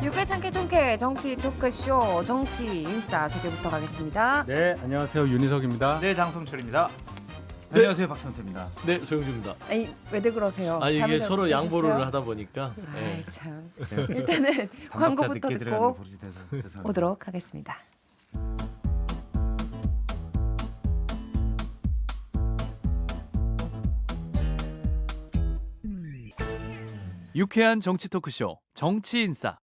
유쾌상쾌 통쾌 정치 토크쇼 정치 인싸 소개부터 가겠습니다. 네, 안녕하세요. 윤희석입니다. 네, 장성철입니다. 네. 안녕하세요, 박선태입니다. 네, 소영주입니다. 아니 왜들 그러세요? 이게 잠을 서로 잘 양보를 주무셨어요? 하다 보니까. 아이 참. 일단은 광고부터 듣고 오도록 하겠습니다. 유쾌한 정치 토크쇼 정치인싸.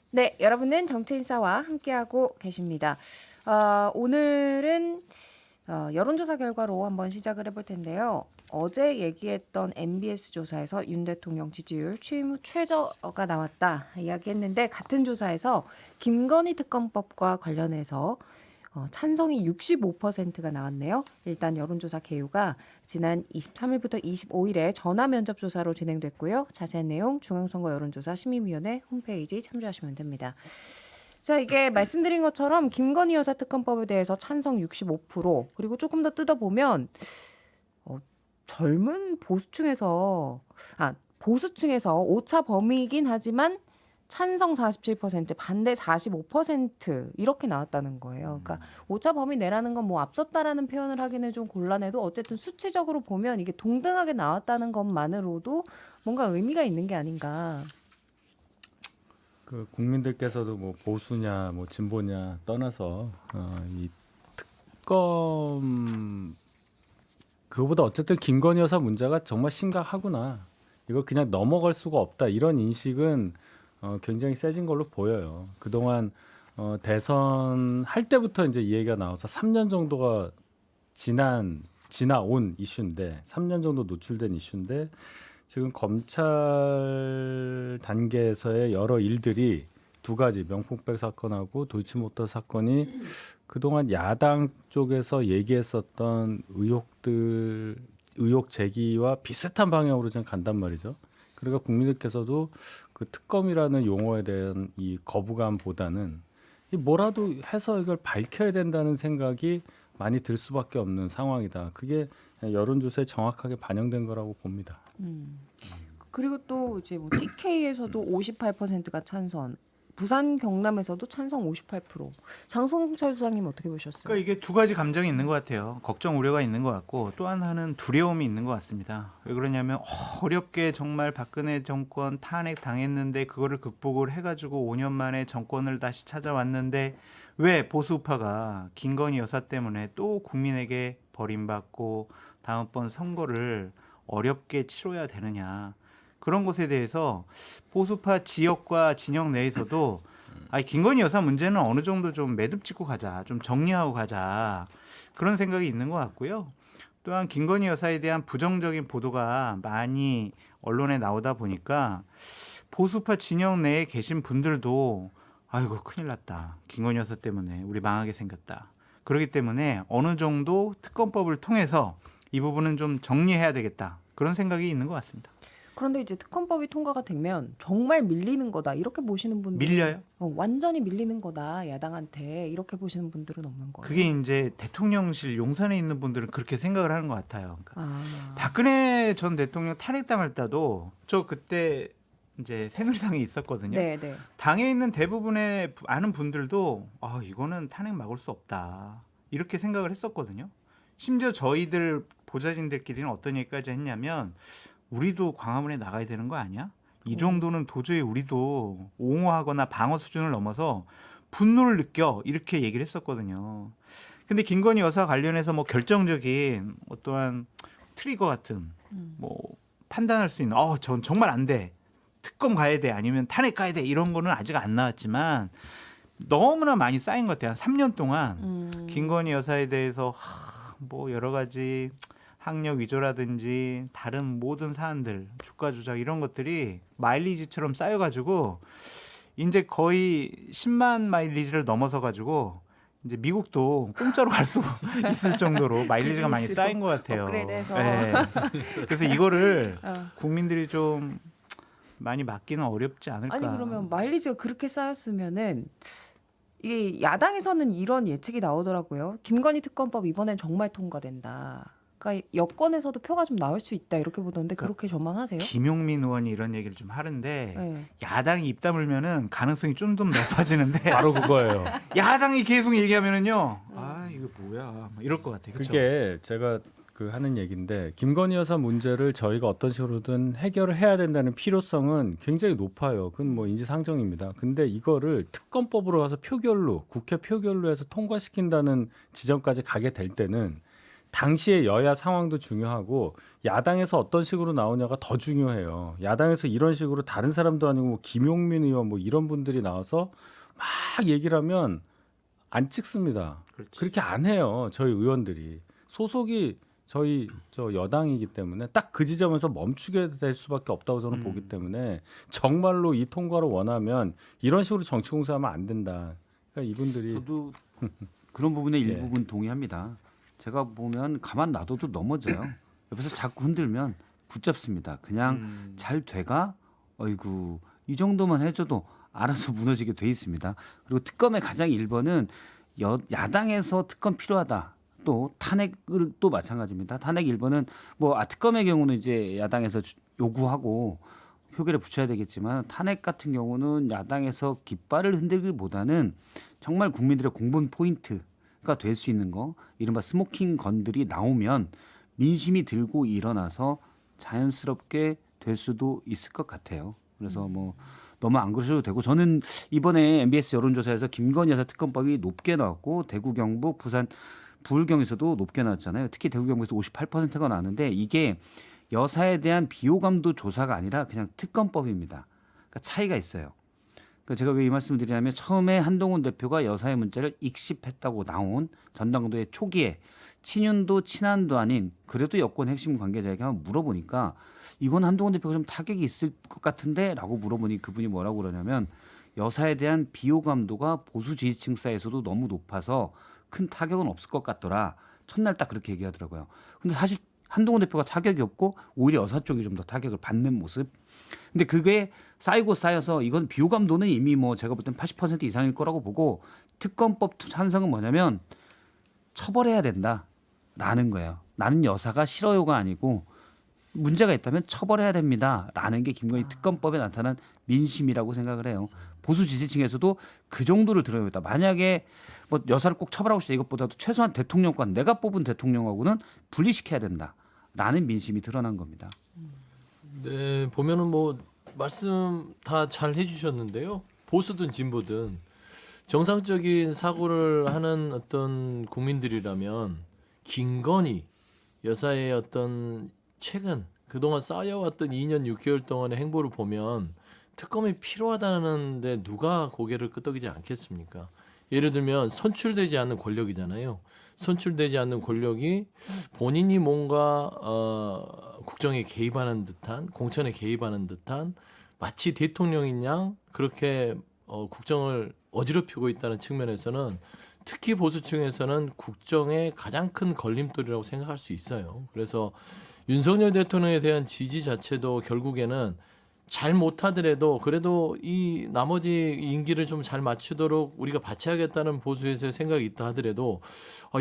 네, 여러분은 정치인싸와 함께하고 계십니다. 오늘은 여론조사 결과로 한번 시작을 해볼 텐데요. 어제 얘기했던 MBS 조사에서 윤 대통령 지지율 취임 후 최저가 나왔다 이야기했는데 같은 조사에서 김건희 특검법과 관련해서 찬성이 65%가 나왔네요. 일단 여론조사 개요가 지난 23일부터 25일에 전화 면접 조사로 진행됐고요. 자세한 내용 중앙선거 여론조사 심의위원회 홈페이지 참조하시면 됩니다. 자, 이게 말씀드린 것처럼 김건희 여사 특검법에 대해서 찬성 65% 그리고 조금 더 뜯어보면 젊은 보수층에서 오차 범위이긴 하지만 찬성 47%, 반대 45% 이렇게 나왔다는 거예요. 그러니까 오차 범위 내라는 건 뭐 앞섰다라는 표현을 하기는 좀 곤란해도 어쨌든 수치적으로 보면 이게 동등하게 나왔다는 것만으로도 뭔가 의미가 있는 게 아닌가. 그 국민들께서도 뭐 보수냐, 뭐 진보냐 떠나서 이 특검 그거보다 어쨌든 김건희 여사 문제가 정말 심각하구나. 이걸 그냥 넘어갈 수가 없다. 이런 인식은 굉장히 세진 걸로 보여요. 그동안 대선 할 때부터 이제 이 얘기가 나와서 3년 정도가 지나온 이슈인데 3년 정도 노출된 이슈인데 지금 검찰 단계에서의 여러 일들이 두 가지 명품백 사건하고 도이치모터 사건이 그동안 야당 쪽에서 얘기했었던 의혹 제기와 비슷한 방향으로 좀 간단 말이죠. 그러니까 국민들께서도 그 특검이라는 용어에 대한 이 거부감보다는 이 뭐라도 해서 이걸 밝혀야 된다는 생각이 많이 들 수밖에 없는 상황이다. 그게 여론조사에 정확하게 반영된 거라고 봅니다. 그리고 또 이제 뭐 TK에서도 58%가 찬성, 부산 경남에서도 찬성 58%. 장성철 수사님 어떻게 보셨어요? 그러니까 이게 두 가지 감정이 있는 것 같아요. 걱정, 우려가 있는 것 같고 또 하나는 두려움이 있는 것 같습니다. 왜 그러냐면 어렵게 정말 박근혜 정권 탄핵 당했는데 그거를 극복을 해가지고 5년 만에 정권을 다시 찾아왔는데 왜 보수파가 김건희 여사 때문에 또 국민에게 버림받고 다음번 선거를 어렵게 치러야 되느냐. 그런 것에 대해서 보수파 지역과 진영 내에서도 김건희 여사 문제는 어느 정도 좀 매듭 짓고 가자, 좀 정리하고 가자 그런 생각이 있는 것 같고요. 또한 김건희 여사에 대한 부정적인 보도가 많이 언론에 나오다 보니까 보수파 진영 내에 계신 분들도 아이고 큰일 났다. 김건희 여사 때문에 우리 망하게 생겼다. 그렇기 때문에 어느 정도 특검법을 통해서 이 부분은 좀 정리해야 되겠다. 그런 생각이 있는 것 같습니다. 그런데 이제 특검법이 통과가 되면 정말 밀리는 거다 이렇게 보시는 분들 밀려요? 완전히 밀리는 거다 야당한테 이렇게 보시는 분들은 없는 거예요. 그게 이제 대통령실 용산에 있는 분들은 그렇게 생각을 하는 것 같아요. 그러니까 박근혜 전 대통령 탄핵당할 때도 저 그때 이제 새누리당에 있었거든요. 네. 당에 있는 대부분의 아는 분들도 이거는 탄핵 막을 수 없다 이렇게 생각을 했었거든요. 심지어 저희들 보좌진들끼리는 어떤 얘기까지 했냐면 우리도 광화문에 나가야 되는 거 아니야? 이 정도는 도저히 우리도 옹호하거나 방어 수준을 넘어서 분노를 느껴 이렇게 얘기를 했었거든요. 근데 김건희 여사 관련해서 뭐 결정적인 어떠한 트리거 같은 뭐 판단할 수 있는 전 정말 안 돼. 특검 가야 돼 아니면 탄핵 가야 돼 이런 거는 아직 안 나왔지만 너무나 많이 쌓인 것 같아요. 한 3년 동안 김건희 여사에 대해서 뭐 여러 가지 학력 위조라든지 다른 모든 사안들, 주가 조작 이런 것들이 마일리지처럼 쌓여가지고 이제 거의 10만 마일리지를 넘어서가지고 이제 미국도 공짜로 갈 수 있을 정도로 마일리지가 많이 쌓인 것 같아요. 업그레이드해서. 네. 그래서 이거를 국민들이 좀 많이 막기는 어렵지 않을까. 아니 그러면 마일리지가 그렇게 쌓였으면은 이게 야당에서는 이런 예측이 나오더라고요. 김건희 특검법 이번엔 정말 통과된다. 그러니까 여권에서도 표가 좀 나올 수 있다 이렇게 보던데 그렇게 전망하세요? 김용민 의원이 이런 얘기를 좀 하는데 네. 야당이 입 다물면은 가능성이 좀 더 높아지는데 바로 그거예요. 야당이 계속 얘기하면은요. 아 이거 뭐야 막 이럴 것 같아요. 그쵸? 그게 제가 그 하는 얘기인데 김건희 여사 문제를 저희가 어떤 식으로든 해결을 해야 된다는 필요성은 굉장히 높아요. 그건 뭐 인지상정입니다. 근데 이거를 특검법으로 가서 표결로 국회 표결로 해서 통과시킨다는 지점까지 가게 될 때는 당시의 여야 상황도 중요하고 야당에서 어떤 식으로 나오냐가 더 중요해요. 야당에서 이런 식으로 다른 사람도 아니고 뭐 김용민 의원 뭐 이런 분들이 나와서 막 얘기를 하면 안 찍습니다. 그렇지. 그렇게 안 해요. 저희 의원들이 소속이 저희 저 여당이기 때문에 딱 그 지점에서 멈추게 될 수밖에 없다고 저는 보기 때문에 정말로 이 통과를 원하면 이런 식으로 정치 공세하면 안 된다. 그러니까 이분들이 저도 그런 부분에 예. 일부분 동의합니다. 제가 보면 가만 놔둬도 넘어져요. 옆에서 자꾸 흔들면 붙잡습니다. 그냥 잘 돼가 어이구 이 정도만 해줘도 알아서 무너지게 돼 있습니다. 그리고 특검의 가장 1번은 야당에서 특검 필요하다. 또 탄핵을 또 마찬가지입니다. 탄핵 1번은 뭐 특검의 경우는 이제 야당에서 요구하고 표결에 붙여야 되겠지만 탄핵 같은 경우는 야당에서 깃발을 흔들기보다는 정말 국민들의 공분 포인트가 될 수 있는 거 이른바 스모킹 건들이 나오면 민심이 들고 일어나서 자연스럽게 될 수도 있을 것 같아요. 그래서 뭐 너무 안 그러셔도 되고 저는 이번에 MBS 여론조사에서 김건희 여사 특검법이 높게 나왔고 대구, 경북, 부산, 부울경에서도 높게 나왔잖아요. 특히 대구, 경북에서 58%가 나왔는데 이게 여사에 대한 비호감도 조사가 아니라 그냥 특검법입니다. 그러니까 차이가 있어요. 그러니까 제가 왜 이 말씀을 드리냐면 처음에 한동훈 대표가 여사의 문자를 익십했다고 나온 전당도의 초기에 친윤도 친한도 아닌 그래도 여권 핵심 관계자에게 한번 물어보니까 이건 한동훈 대표가 좀 타격이 있을 것 같은데 라고 물어보니 그분이 뭐라고 그러냐면 여사에 대한 비호감도가 보수 지지층 사이에서도 너무 높아서 큰 타격은 없을 것 같더라. 첫날 딱 그렇게 얘기하더라고요. 근데 사실 한동훈 대표가 타격이 없고 오히려 여사 쪽이 좀 더 타격을 받는 모습. 근데 그게 쌓이고 쌓여서 이건 비호감도는 이미 뭐 제가 볼 땐 80% 이상일 거라고 보고 특검법 찬성은 뭐냐면 처벌해야 된다라는 거예요. 나는 여사가 싫어요가 아니고 문제가 있다면 처벌해야 됩니다라는 게 김건희 특검법에 나타난 민심이라고 생각을 해요. 보수 지지층에서도 그 정도를 들어야겠다. 만약에 뭐 여사를 꼭 처벌하고 싶다 이것보다도 최소한 대통령권 내가 뽑은 대통령하고는 분리시켜야 된다라는 민심이 드러난 겁니다. 네, 보면은 뭐 말씀 다 잘 해주셨는데요. 보수든 진보든 정상적인 사고를 하는 어떤 국민들이라면 김건희 여사의 어떤 최근 그동안 쌓여왔던 2년 6개월 동안의 행보를 보면 특검이 필요하다는데 누가 고개를 끄덕이지 않겠습니까? 예를 들면 선출되지 않는 권력이잖아요. 선출되지 않는 권력이 본인이 뭔가 국정에 개입하는 듯한 공천에 개입하는 듯한 마치 대통령인 양 그렇게 국정을 어지럽히고 있다는 측면에서는 특히 보수층에서는 국정의 가장 큰 걸림돌이라고 생각할 수 있어요. 그래서 윤석열 대통령에 대한 지지 자체도 결국에는 잘 못하더라도 그래도 이 나머지 임기를 좀 잘 맞추도록 우리가 바쳐야겠다는 보수에서의 생각이 있다 하더라도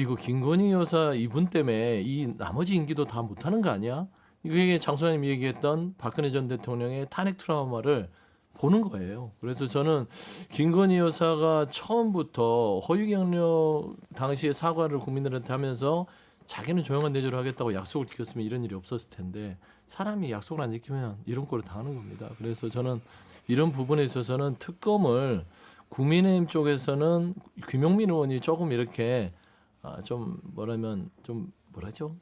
이거 김건희 여사 이분 때문에 이 나머지 임기도 다 못하는 거 아니야? 이게 장소장님이 얘기했던 박근혜 전 대통령의 탄핵 트라우마를 보는 거예요. 그래서 저는 김건희 여사가 처음부터 허위 경력 당시에 사과를 국민들한테 하면서 자기는 조용한 내조를 하겠다고 약속을 지켰으면 이런 일이 없었을 텐데 사람이 약속을 안 지키면 이런 꼴을 당하는 겁니다. 그래서 저는 이런 부분에 있어서는 특검을 국민의힘 쪽에서는 김용민 의원이 조금 이렇게 좀 뭐라면 좀 뭐라죠?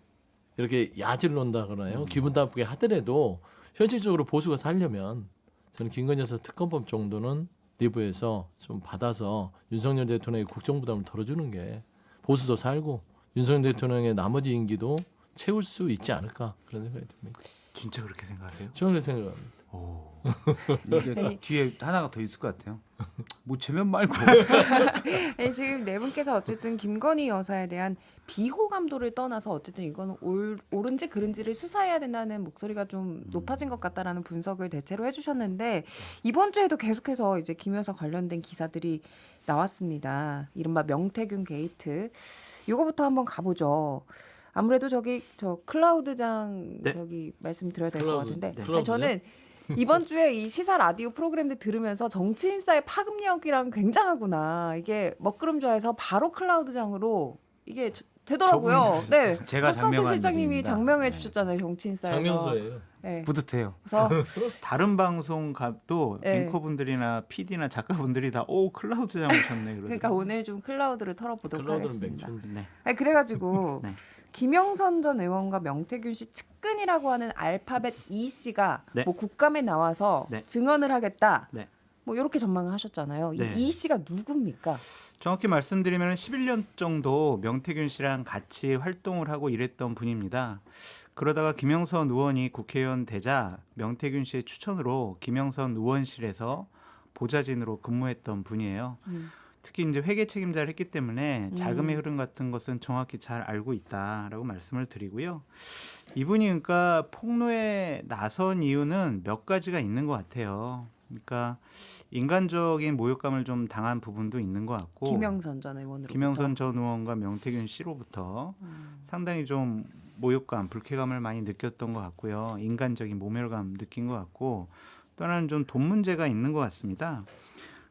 이렇게 야질 논다 그러나요? 기분 나쁘게 하더라도 현실적으로 보수가 살려면 저는 김건희 여사 특검법 정도는 내부에서 좀 받아서 윤석열 대통령의 국정 부담을 덜어주는 게 보수도 살고 윤석열 대통령의 나머지 임기도 채울 수 있지 않을까 그런 생각이 듭니다. 진짜 그렇게 생각하세요? 저는 그렇게 생각합니다. 이게 아니. 뒤에 하나가 더 있을 것 같아요. 뭐 제면 말고. 아니, 지금 네 분께서 어쨌든 김건희 여사에 대한 비호감도를 떠나서 어쨌든 이거는 옳은지 그른지를 수사해야 된다는 목소리가 좀 높아진 것 같다라는 분석을 대체로 해주셨는데 이번 주에도 계속해서 이제 김 여사 관련된 기사들이 나왔습니다. 이른바 명태균 게이트. 이거부터 한번 가보죠. 아무래도 저 클라우드장 네. 저기 말씀드려야 될 것 같은데 아니, 클라우드장? 저는 이번 주에 이 시사 라디오 프로그램들 들으면서 정치인사의 파급력이랑 굉장하구나. 이게 먹구름좌에서 바로 클라우드장으로 이게 되더라고요. 네, 제가 박상태 장명한 실장님이 일입니다. 장명해 네. 주셨잖아요, 정치인사에서. 장명소예요. 네. 뿌듯해요. 그래서 다른 방송 도 네. 앵커분들이나 PD나 작가분들이 다 오 클라우드장 오셨네 그러더라고요. 그러니까 오늘 좀 클라우드를 털어보도록 클라우드는 하겠습니다. 맥주인데. 네. 아니, 그래가지고 네. 김영선 전 의원과 명태균 씨 측근이라고 하는 알파벳 E 씨가 네. 뭐 국감에 나와서 네. 증언을 하겠다. 네. 뭐 이렇게 전망을 하셨잖아요. 네. 이 E 씨가 누굽니까? 정확히 말씀드리면 11년 정도 명태균 씨랑 같이 활동을 하고 일했던 분입니다. 그러다가 김영선 의원이 국회의원 되자 명태균 씨의 추천으로 김영선 의원실에서 보좌진으로 근무했던 분이에요. 특히 이제 회계 책임자를 했기 때문에 자금의 흐름 같은 것은 정확히 잘 알고 있다라고 말씀을 드리고요. 이분이 그러니까 폭로에 나선 이유는 몇 가지가 있는 것 같아요. 그러니까 인간적인 모욕감을 좀 당한 부분도 있는 것 같고 김영선 전 의원으로. 김영선 전 의원과 명태균 씨로부터 상당히 좀 모욕감, 불쾌감을 많이 느꼈던 것 같고요. 인간적인 모멸감 느낀 것 같고 또 하나는 좀 돈 문제가 있는 것 같습니다.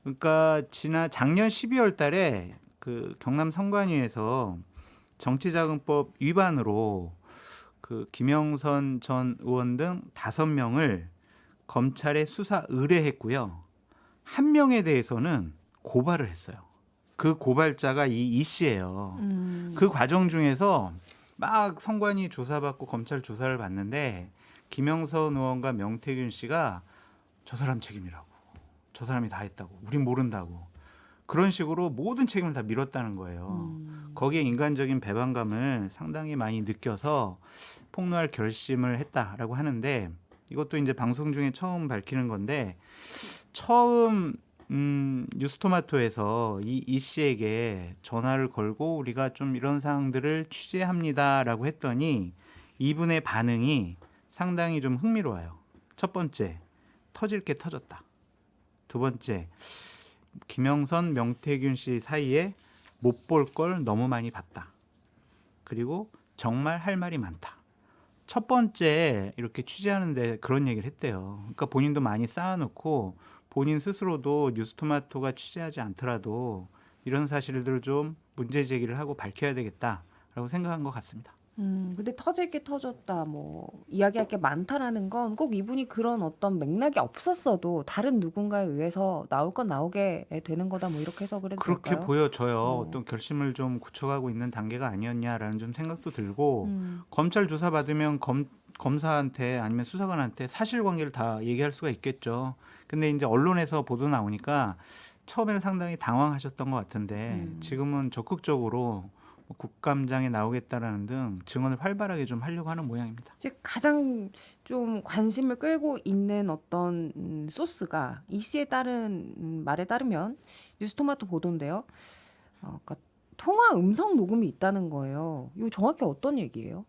그러니까 작년 12월 달에 그 경남 선관위에서 정치자금법 위반으로 그 김영선 전 의원 등 5명을 검찰에 수사 의뢰했고요. 한 명에 대해서는 고발을 했어요. 그 고발자가 이 씨예요. 그 과정 중에서 막 선관위 조사받고 검찰 조사를 받는데 김영선 의원과 명태균 씨가 저 사람 책임이라고, 저 사람이 다 했다고, 우린 모른다고 그런 식으로 모든 책임을 다 밀었다는 거예요. 거기에 인간적인 배반감을 상당히 많이 느껴서 폭로할 결심을 했다라고 하는데 이것도 이제 방송 중에 처음 밝히는 건데 처음 뉴스토마토에서 이 씨에게 전화를 걸고 우리가 좀 이런 사항들을 취재합니다라고 했더니 이분의 반응이 상당히 좀 흥미로워요. 첫 번째, 터질 게 터졌다. 두 번째, 김영선, 명태균 씨 사이에 못 볼 걸 너무 많이 봤다. 그리고 정말 할 말이 많다. 첫 번째 이렇게 취재하는데 그런 얘기를 했대요. 그러니까 본인도 많이 쌓아놓고 본인 스스로도 뉴스토마토가 취재하지 않더라도 이런 사실들을 좀 문제 제기를 하고 밝혀야 되겠다라고 생각한 것 같습니다. 근데 터질 게 터졌다, 뭐 이야기할 게 많다라는 건 꼭 이분이 그런 어떤 맥락이 없었어도 다른 누군가에 의해서 나올 건 나오게 되는 거다, 뭐 이렇게 해석을 해도 그렇게 될까요? 보여져요. 어떤 결심을 좀 굳혀가고 있는 단계가 아니었냐라는 좀 생각도 들고 검찰 조사 받으면 검사한테 아니면 수사관한테 사실관계를 다 얘기할 수가 있겠죠. 근데 이제 언론에서 보도 나오니까 처음에는 상당히 당황하셨던 것 같은데 지금은 적극적으로 국감장에 나오겠다라는 등 증언을 활발하게 좀 하려고 하는 모양입니다. 이제 가장 좀 관심을 끌고 있는 어떤 소스가 이 씨에 따른 말에 따르면 뉴스토마토 보도인데요. 그러니까 통화 음성 녹음이 있다는 거예요. 이거 정확히 어떤 얘기예요?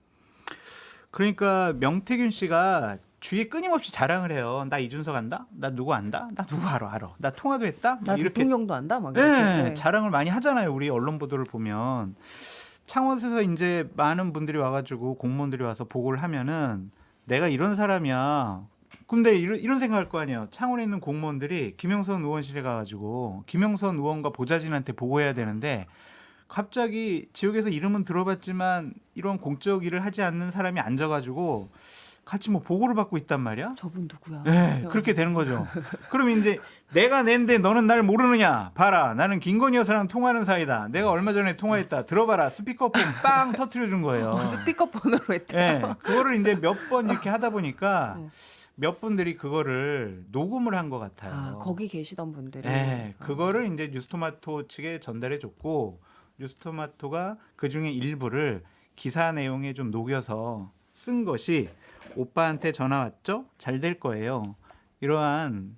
그러니까 명태균 씨가 주위에 끊임없이 자랑을 해요. 나 이준석 안다? 나 누구 안다? 나 누구 알아? 나 통화도 했다? 나 이렇게 대통령도 안다, 막 네, 이렇게. 네. 자랑을 많이 하잖아요. 우리 언론 보도를 보면 창원에서 이제 많은 분들이 와가지고 공무원들이 와서 보고를 하면은 내가 이런 사람이야. 근데 이런 생각할 거 아니에요. 창원에 있는 공무원들이 김영선 의원실에 가가지고 김영선 의원과 보좌진한테 보고해야 되는데 갑자기 지역에서 이름은 들어봤지만 이런 공적 일을 하지 않는 사람이 앉아가지고 같이 뭐 보고를 받고 있단 말이야. 저분 누구야? 네, 그렇게 되는 거죠. 그럼 이제 내가 낸데 너는 날 모르느냐? 봐라, 나는 김건희 여사랑 통화하는 사이다. 내가 얼마 전에 통화했다. 들어봐라. 스피커폰 빵 터트려 준 거예요. 스피커폰으로 했다. 네, 그거를 이제 몇 번 이렇게 하다 보니까 몇 분들이 그거를 녹음을 한 것 같아요. 아, 거기 계시던 분들이. 네, 그거를 이제 뉴스토마토 측에 전달해 줬고 뉴스토마토가 그 중에 일부를 기사 내용에 좀 녹여서 쓴 것이 오빠한테 전화 왔죠? 잘 될 거예요. 이러한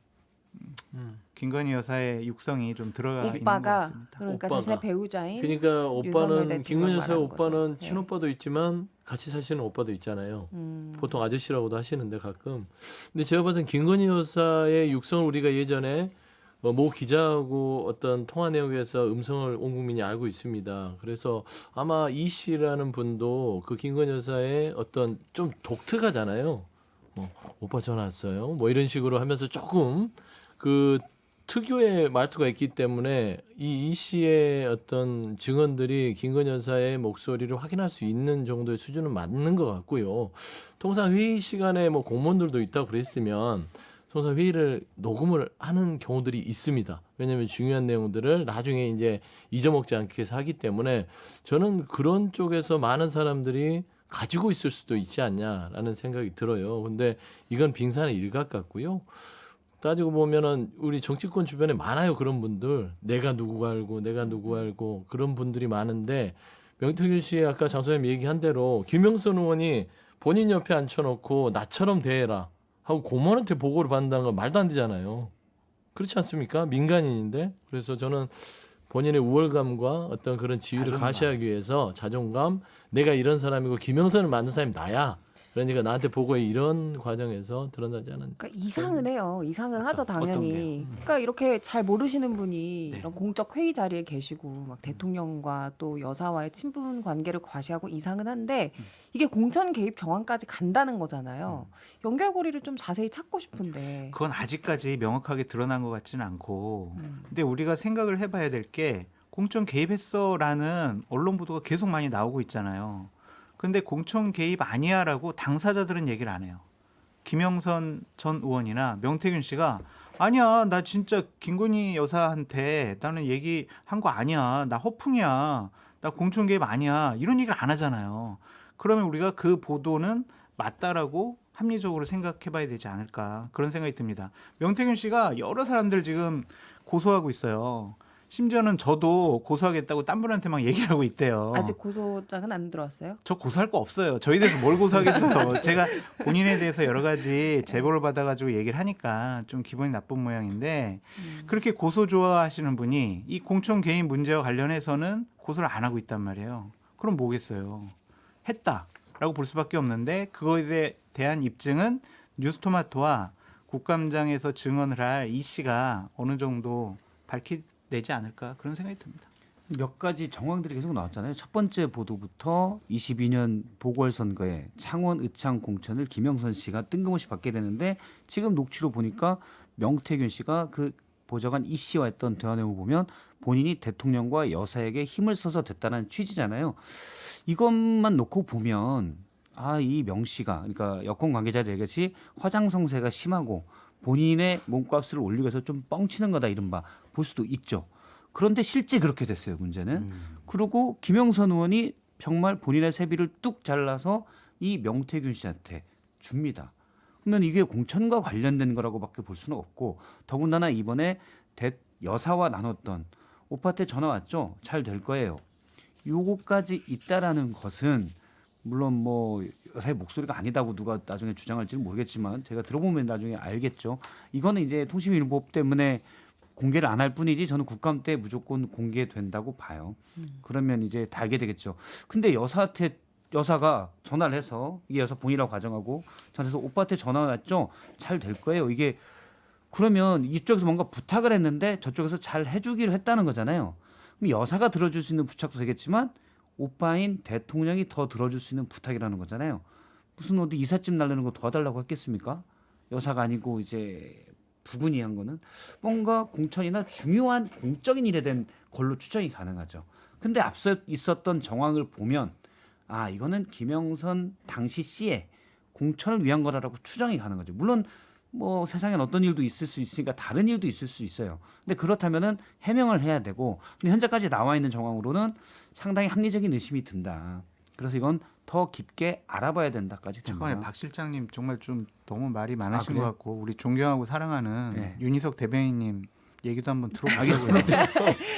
김건희 여사의 육성이 좀 들어가 있는 것 오빠가 같습니다. 그러니까 오빠가. 자신의 배우자인 그러니까 윤석열 오빠는 대통령 김건희 여사 말하는 오빠는 거죠. 네. 친오빠도 있지만 같이 사시는 오빠도 있잖아요. 보통 아저씨라고도 하시는데 가끔. 근데 제가 봐서는 김건희 여사의 육성을 우리가 예전에 모 기자하고 어떤 통화 내용에서 음성을 온 국민이 알고 있습니다. 그래서 아마 이 씨라는 분도 그 김건희 여사의 어떤 좀 독특하잖아요. 뭐 오빠 전화 왔어요. 뭐 이런 식으로 하면서 조금 그 특유의 말투가 있기 때문에 이 씨의 어떤 증언들이 김건희 여사의 목소리를 확인할 수 있는 정도의 수준은 맞는 것 같고요. 통상 회의 시간에 뭐 공무원들도 있다고 그랬으면 통상 회의를 녹음을 하는 경우들이 있습니다. 왜냐하면 중요한 내용들을 나중에 이제 잊어먹지 않기 위해서 하기 때문에 저는 그런 쪽에서 많은 사람들이 가지고 있을 수도 있지 않냐라는 생각이 들어요. 근데 이건 빙산의 일각 같고요. 따지고 보면은 우리 정치권 주변에 많아요. 그런 분들. 내가 누구 알고 그런 분들이 많은데 명태균 씨 아까 장 소장님 얘기한 대로 김영선 의원이 본인 옆에 앉혀놓고 나처럼 대해라 하고 고모한테 보고를 받는다는 건 말도 안 되잖아요. 그렇지 않습니까? 민간인인데. 그래서 저는 본인의 우월감과 어떤 그런 지위를 자존감. 과시하기 위해서 자존감, 내가 이런 사람이고 김영선을 만든 사람이 나야. 그러니까 나한테 보고해 이런 과정에서 드러나지 않은. 그러니까 이상은 해요. 이상은 하죠 어떤 당연히. 게요? 그러니까 이렇게 잘 모르시는 분이 네. 이런 공적 회의 자리에 계시고 막 대통령과 또 여사와의 친분 관계를 과시하고 이상은 한데 이게 공천 개입 정황까지 간다는 거잖아요. 연결고리를 좀 자세히 찾고 싶은데. 그건 아직까지 명확하게 드러난 것 같지는 않고 근데 우리가 생각을 해봐야 될 게 공천 개입했어라는 언론 보도가 계속 많이 나오고 있잖아요. 근데 공천 개입 아니야라고 당사자들은 얘기를 안 해요. 김영선 전 의원이나 명태균 씨가 아니야 나 진짜 김건희 여사한테 나는 얘기한 거 아니야 나 허풍이야 나 공천 개입 아니야 이런 얘기를 안 하잖아요. 그러면 우리가 그 보도는 맞다라고 합리적으로 생각해 봐야 되지 않을까 그런 생각이 듭니다. 명태균 씨가 여러 사람들 지금 고소하고 있어요. 심지어는 저도 고소하겠다고 딴 분한테 막 얘기를 하고 있대요. 아직 고소장은 안 들어왔어요? 저 고소할 거 없어요. 저희 대해서 뭘 고소하겠어요. 제가 본인에 대해서 여러 가지 제보를 받아가지고 얘기를 하니까 좀 기분이 나쁜 모양인데 그렇게 고소 좋아하시는 분이 이 공천 개입 문제와 관련해서는 고소를 안 하고 있단 말이에요. 그럼 뭐겠어요. 했다라고 볼 수밖에 없는데 그거에 대한 입증은 뉴스토마토와 국감장에서 증언을 할 이 씨가 어느 정도 밝히내지 않을까 그런 생각이 듭니다. 몇 가지 정황들이 계속 나왔잖아요. 첫 번째 보도부터 22년 보궐선거에 창원 의창 공천을 김영선 씨가 뜬금없이 받게 되는데 지금 녹취로 보니까 명태균 씨가 그 보좌관 이 씨와 했던 대화 내용을 보면 본인이 대통령과 여사에게 힘을 써서 됐다는 취지잖아요. 이것만 놓고 보면 이 명 씨가 그러니까 여권 관계자들 얘기했지 화장성세가 심하고 본인의 몸값을 올리기 위해서 좀 뻥치는 거다 이른바 볼 수도 있죠. 그런데 실제 그렇게 됐어요. 문제는. 그리고 김영선 의원이 정말 본인의 세비를 뚝 잘라서 이 명태균 씨한테 줍니다. 그러면 이게 공천과 관련된 거라고밖에 볼 수는 없고 더군다나 이번에 여사와 나눴던 오빠한테 전화 왔죠. 잘 될 거예요. 요거까지 있다라는 것은 물론 뭐 여사의 목소리가 아니다고 누가 나중에 주장할지는 모르겠지만 제가 들어보면 나중에 알겠죠. 이거는 이제 통신일보법 때문에 공개를 안 할 뿐이지 저는 국감 때 무조건 공개된다고 봐요. 그러면 이제 다 알게 되겠죠. 근데 여사가 전화를 해서 이게 여사 본이라고 가정하고 전화해서 오빠한테 전화 왔죠. 잘 될 거예요. 이게 그러면 이쪽에서 뭔가 부탁을 했는데 저쪽에서 잘 해주기로 했다는 거잖아요. 그럼 여사가 들어줄 수 있는 부탁도 되겠지만 오빠인 대통령이 더 들어줄 수 있는 부탁이라는 거잖아요. 무슨 어디 이삿짐 날리는 거 도와달라고 했겠습니까? 여사가 아니고 이제 부군이 한 거는 뭔가 공천이나 중요한 공적인 일에 대한 걸로 추정이 가능하죠. 근데 앞서 있었던 정황을 보면 이거는 김영선 당시 씨의 공천을 위한 거라고 추정이 가능하죠. 물론 뭐 세상엔 어떤 일도 있을 수 있으니까 다른 일도 있을 수 있어요. 근데 그렇다면은 해명을 해야 되고 근데 현재까지 나와 있는 정황으로는 상당히 합리적인 의심이 든다. 그래서 이건 더 깊게 알아봐야 된다까지 듭니다. 잠깐만요. 박 실장님 정말 좀 너무 말이 많으신 것 그래요? 같고 우리 존경하고 사랑하는 네. 윤희석 대변인님 얘기도 한번 들어보자고요.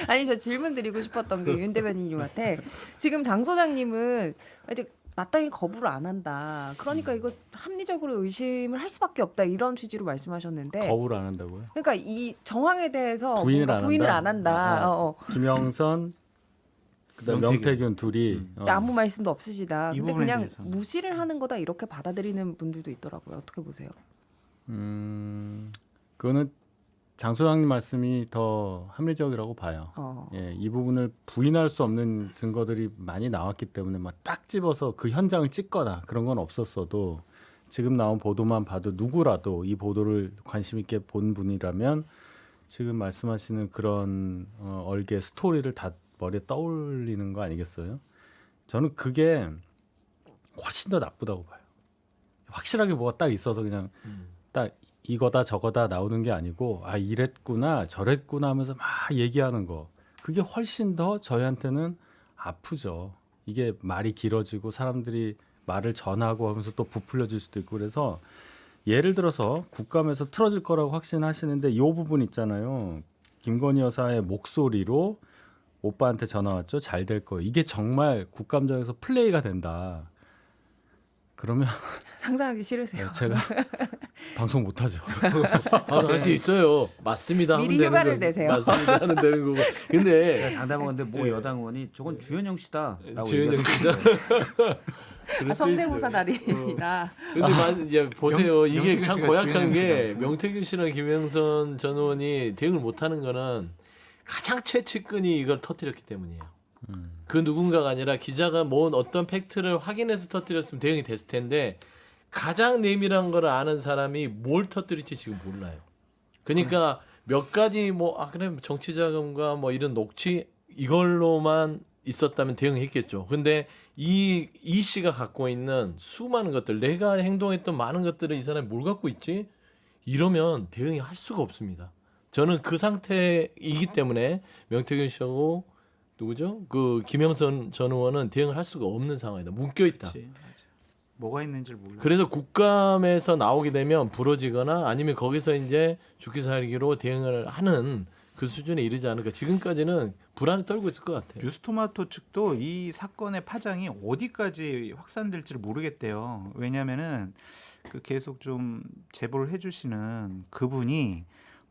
아니 저 질문 드리고 싶었던 게 윤 대변인님한테 지금 장 소장님은 이제 마땅히 거부를 안 한다. 그러니까 이거 합리적으로 의심을 할 수밖에 없다. 이런 취지로 말씀하셨는데. 거부를 안 한다고요? 그러니까 이 정황에 대해서 부인을 뭔가 안 부인을 한다? 안 한다. 김영선 그다음 명태균. 명태균 둘이 근데 아무 말씀도 없으시다. 이 근데 부분에 그냥 대해서. 무시를 하는 거다 이렇게 받아들이는 분들도 있더라고요. 어떻게 보세요? 그거는 장 소장님 말씀이 더 합리적이라고 봐요. 예, 이 부분을 부인할 수 없는 증거들이 많이 나왔기 때문에 막 딱 집어서 그 현장을 찍거나 그런 건 없었어도 지금 나온 보도만 봐도 누구라도 이 보도를 관심 있게 본 분이라면 지금 말씀하시는 그런 얼개 스토리를 다 머리에 떠올리는 거 아니겠어요? 저는 그게 훨씬 더 나쁘다고 봐요. 확실하게 뭐가 딱 있어서 그냥 딱 이거다 저거다 나오는 게 아니고 아 이랬구나 저랬구나 하면서 막 얘기하는 거 그게 훨씬 더 저희한테는 아프죠. 이게 말이 길어지고 사람들이 말을 전하고 하면서 또 부풀려질 수도 있고 그래서 예를 들어서 국감에서 틀어질 거라고 확신하시는데 이 부분 있잖아요. 김건희 여사의 목소리로 오빠한테 전화 왔죠. 잘 될 거예요. 이게 정말 국감장에서 플레이가 된다. 그러면 상상하기 싫으세요. 제가 방송 못하죠. 할 수 있어요. 맞습니다. 하면 미리 되는 휴가를 거고. 내세요. 맞습니다. 하면 되는 거고. 근데 제가 장담하건데 모 여당 의원이 저건 주현영 씨다라고 주현영 얘기했어요. 성대모사 달인이다. 근데 이제 보세요. 이게 명태균 참 씨가 고약한 주현영 게 씨가. 명태균 씨랑 김영선 전 의원이 대응을 못하는 거는 가장 최측근이 이걸 터뜨렸기 때문이에요. 그 누군가가 아니라 기자가 모은 어떤 팩트를 확인해서 터뜨렸으면 대응이 됐을 텐데 가장 내밀한 걸 아는 사람이 뭘 터뜨릴지 지금 몰라요. 그러니까 몇 가지 그래 정치자금과 뭐 이런 녹취 이걸로만 있었다면 대응했겠죠. 근데 이 씨가 갖고 있는 수많은 것들, 내가 행동했던 많은 것들을 이 사람이 뭘 갖고 있지? 이러면 대응이 할 수가 없습니다. 저는 그 상태이기 때문에 명태균 씨하고 누구죠? 그 김영선 전 의원은 대응을 할 수가 없는 상황이다. 묶여 있다. 그치, 맞아. 뭐가 있는지를 몰라. 그래서 국감에서 나오게 되면 부러지거나 아니면 거기서 이제 죽기 살기로 대응을 하는 그 수준에 이르지 않을까. 지금까지는 불안에 떨고 있을 것 같아요. 뉴스토마토 측도 이 사건의 파장이 어디까지 확산될지를 모르겠대요. 왜냐하면은 그 계속 좀 제보를 해주시는 그분이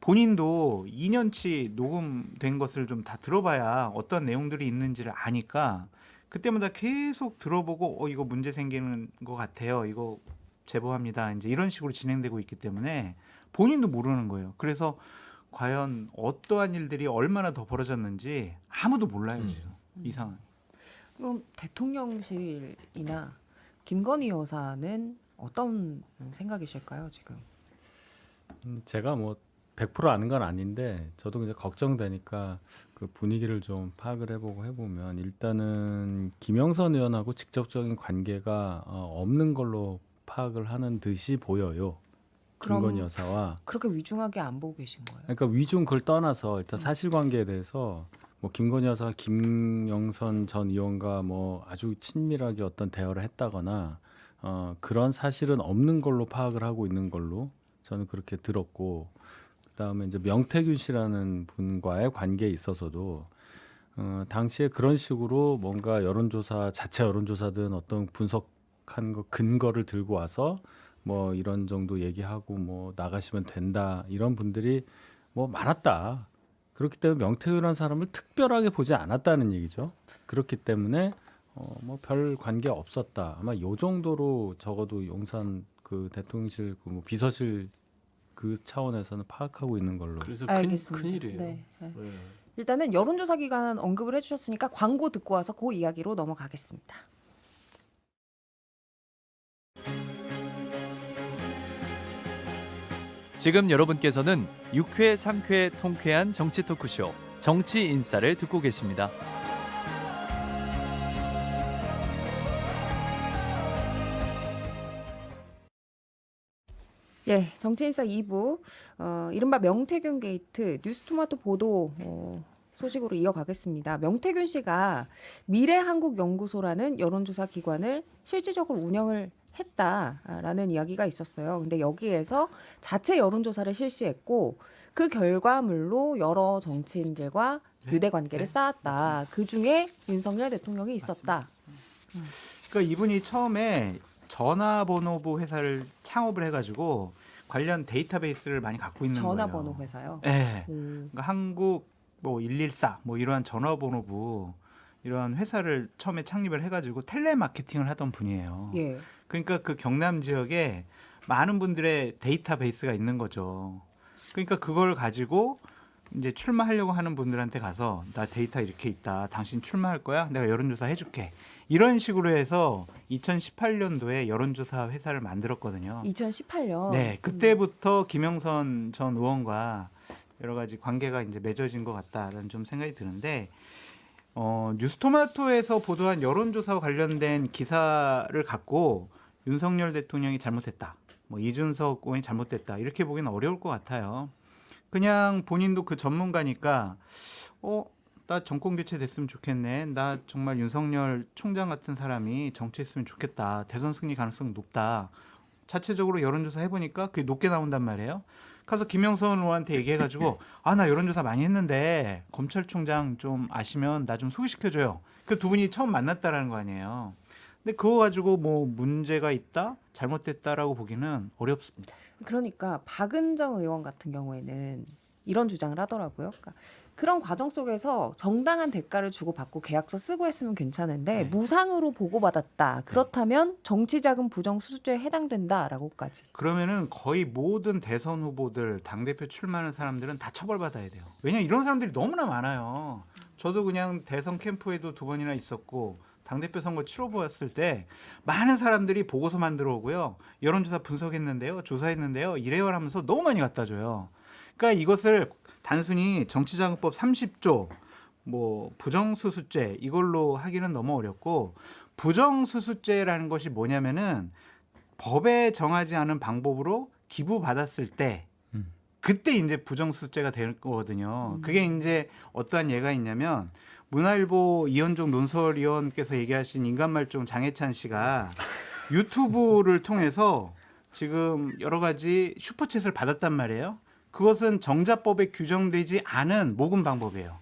본인도 2년치 녹음된 것을 좀 다 들어봐야 어떤 내용들이 있는지를 아니까 그때마다 계속 들어보고 이거 문제 생기는 것 같아요. 이거 제보합니다. 이제 이런 식으로 진행되고 있기 때문에 본인도 모르는 거예요. 그래서 과연 어떠한 일들이 얼마나 더 벌어졌는지 아무도 몰라요 지금 이 상황. 그럼 대통령실이나 김건희 여사는 어떤 생각이실까요 지금? 제가 뭐 100% 아는 건 아닌데 저도 이제 걱정되니까 그 분위기를 좀 파악을 해보면 일단은 김영선 의원하고 직접적인 관계가 없는 걸로 파악을 하는 듯이 보여요. 그럼 김건희 여사와. 그렇게 위중하게 안 보고 계신 거예요? 그러니까 위중 그걸 떠나서 일단 사실관계에 대해서 뭐 김건희 여사가 김영선 전 의원과 뭐 아주 친밀하게 어떤 대화를 했다거나 그런 사실은 없는 걸로 파악을 하고 있는 걸로 저는 그렇게 들었고 그다음에 이제 명태균 씨라는 분과의 관계에 있어서도 당시에 그런 식으로 뭔가 여론조사 자체 여론조사든 어떤 분석한 거 근거를 들고 와서 뭐 이런 정도 얘기하고 뭐 나가시면 된다 이런 분들이 뭐 많았다. 그렇기 때문에 명태균이라는 사람을 특별하게 보지 않았다는 얘기죠. 그렇기 때문에 뭐 별 관계 없었다. 아마 요 정도로 적어도 용산 그 대통령실 그 뭐 비서실 그 차원에서는 파악하고 있는 걸로. 그래서 알겠습니다. 큰일이에요. 네. 네. 네. 일단은 여론조사 기간 언급을 해주셨으니까 광고 듣고 와서 그 이야기로 넘어가겠습니다. 지금 여러분께서는 6회, 3회 통쾌한 정치 토크쇼 정치 인사를 듣고 계십니다. 예, 정치인사 2부 이른바 명태균 게이트 뉴스토마토 보도 소식으로 이어가겠습니다. 명태균 씨가 미래한국연구소라는 여론조사 기관을 실질적으로 운영을 했다라는 이야기가 있었어요. 근데 여기에서 자체 여론조사를 실시했고 그 결과물로 여러 정치인들과 유대 관계를 쌓았다. 그 중에 윤석열 대통령이 있었다. 그러니까 이분이 처음에 전화번호부 회사를 창업을 해가지고 관련 데이터베이스를 많이 갖고 있는 전화번호 거예요. 회사요. 네. 음. 그러니까 한국 뭐 114 뭐 이러한 전화번호부 이러한 회사를 처음에 창립을 해가지고 텔레마케팅을 하던 분이에요. 예. 그러니까 그 경남 지역에 많은 분들의 데이터베이스가 있는 거죠. 그러니까 그걸 가지고 이제 출마하려고 하는 분들한테 가서 나 데이터 이렇게 있다. 당신 출마할 거야? 내가 여론조사 해줄게. 이런 식으로 해서 2018년도에 여론조사 회사를 만들었거든요. 2018년. 네, 그때부터 김영선 전 의원과 여러 가지 관계가 이제 맺어진 것 같다라는 좀 생각이 드는데 뉴스토마토에서 보도한 여론조사와 관련된 기사를 갖고 윤석열 대통령이 잘못했다, 뭐 이준석 의원이 잘못됐다 이렇게 보기는 어려울 것 같아요. 그냥 본인도 그 전문가니까 나 정권 교체 됐으면 좋겠네. 나 정말 윤석열 총장 같은 사람이 정치했으면 좋겠다. 대선 승리 가능성 높다. 자체적으로 여론조사 해보니까 그게 높게 나온단 말이에요. 가서 김영선 의원한테 얘기해가지고 나 여론조사 많이 했는데 검찰총장 좀 아시면 나 좀 소개시켜줘요. 그 두 분이 처음 만났다라는 거 아니에요. 근데 그거 가지고 뭐 문제가 있다, 잘못됐다라고 보기는 어렵습니다. 그러니까 박은정 의원 같은 경우에는 이런 주장을 하더라고요. 그러니까 그런 과정 속에서 정당한 대가를 주고받고 계약서 쓰고 했으면 괜찮은데 네. 무상으로 보고받았다. 그렇다면 정치자금 부정수수죄에 해당된다라고까지. 그러면은 거의 모든 대선 후보들, 당대표 출마하는 사람들은 다 처벌받아야 돼요. 왜냐면 이런 사람들이 너무나 많아요. 저도 그냥 대선 캠프에도 2번이나 있었고 당대표 선거 치러보았을 때 많은 사람들이 보고서 만들어 오고요. 여론조사 분석했는데요. 조사했는데요. 이래요 하면서 너무 많이 갖다 줘요. 그러니까 이것을 단순히 정치자금법 30조 뭐 부정수수죄 이걸로 하기는 너무 어렵고, 부정수수죄라는 것이 뭐냐면은 법에 정하지 않은 방법으로 기부받았을 때 그때 이제 부정수수죄가 될 거거든요. 그게 이제 어떠한 예가 있냐면 문화일보 이현종 논설위원께서 얘기하신 인간말종 장해찬 씨가 유튜브를 통해서 지금 여러 가지 슈퍼챗을 받았단 말이에요. 그것은 정자법에 규정되지 않은 모금 방법이에요.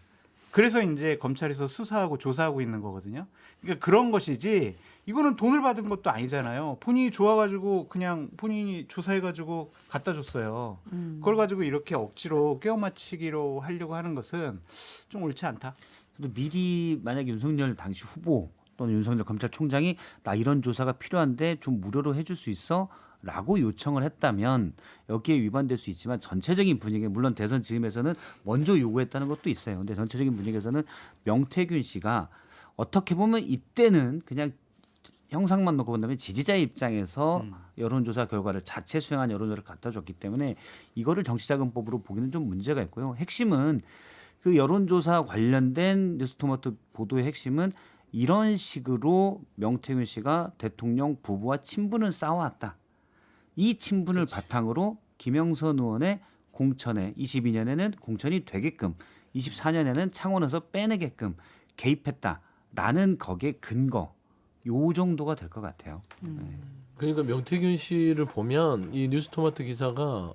그래서 이제 검찰에서 수사하고 조사하고 있는 거거든요. 그러니까 그런 것이지 이거는 돈을 받은 것도 아니잖아요. 본인이 좋아가지고 그냥 본인이 조사해가지고 갖다 줬어요. 그걸 가지고 이렇게 억지로 꿰어맞히기로 하려고 하는 것은 좀 옳지 않다. 근데 미리 만약에 윤석열 당시 후보 또는 윤석열 검찰총장이 나 이런 조사가 필요한데 좀 무료로 해줄 수 있어? 라고 요청을 했다면 여기에 위반될 수 있지만 전체적인 분위기, 물론 대선 즈음에서는 먼저 요구했다는 것도 있어요. 근데 전체적인 분위기에서는 명태균 씨가 어떻게 보면 이때는 그냥 형상만 놓고 본다면 지지자 입장에서 여론조사 결과를 자체 수행한 여론조사를 갖다 줬기 때문에 이거를 정치자금법으로 보기는 좀 문제가 있고요. 핵심은 그 여론조사 관련된 뉴스토마토 보도의 핵심은 이런 식으로 명태균 씨가 대통령 부부와 친분을 쌓아왔다. 이 친분을 바탕으로 김영선 의원의 공천에 22년에는 공천이 되게끔 24년에는 창원에서 빼내게끔 개입했다라는 거기에 근거 요 정도가 될 것 같아요. 네. 그러니까 명태균 씨를 보면 이 뉴스토마토 기사가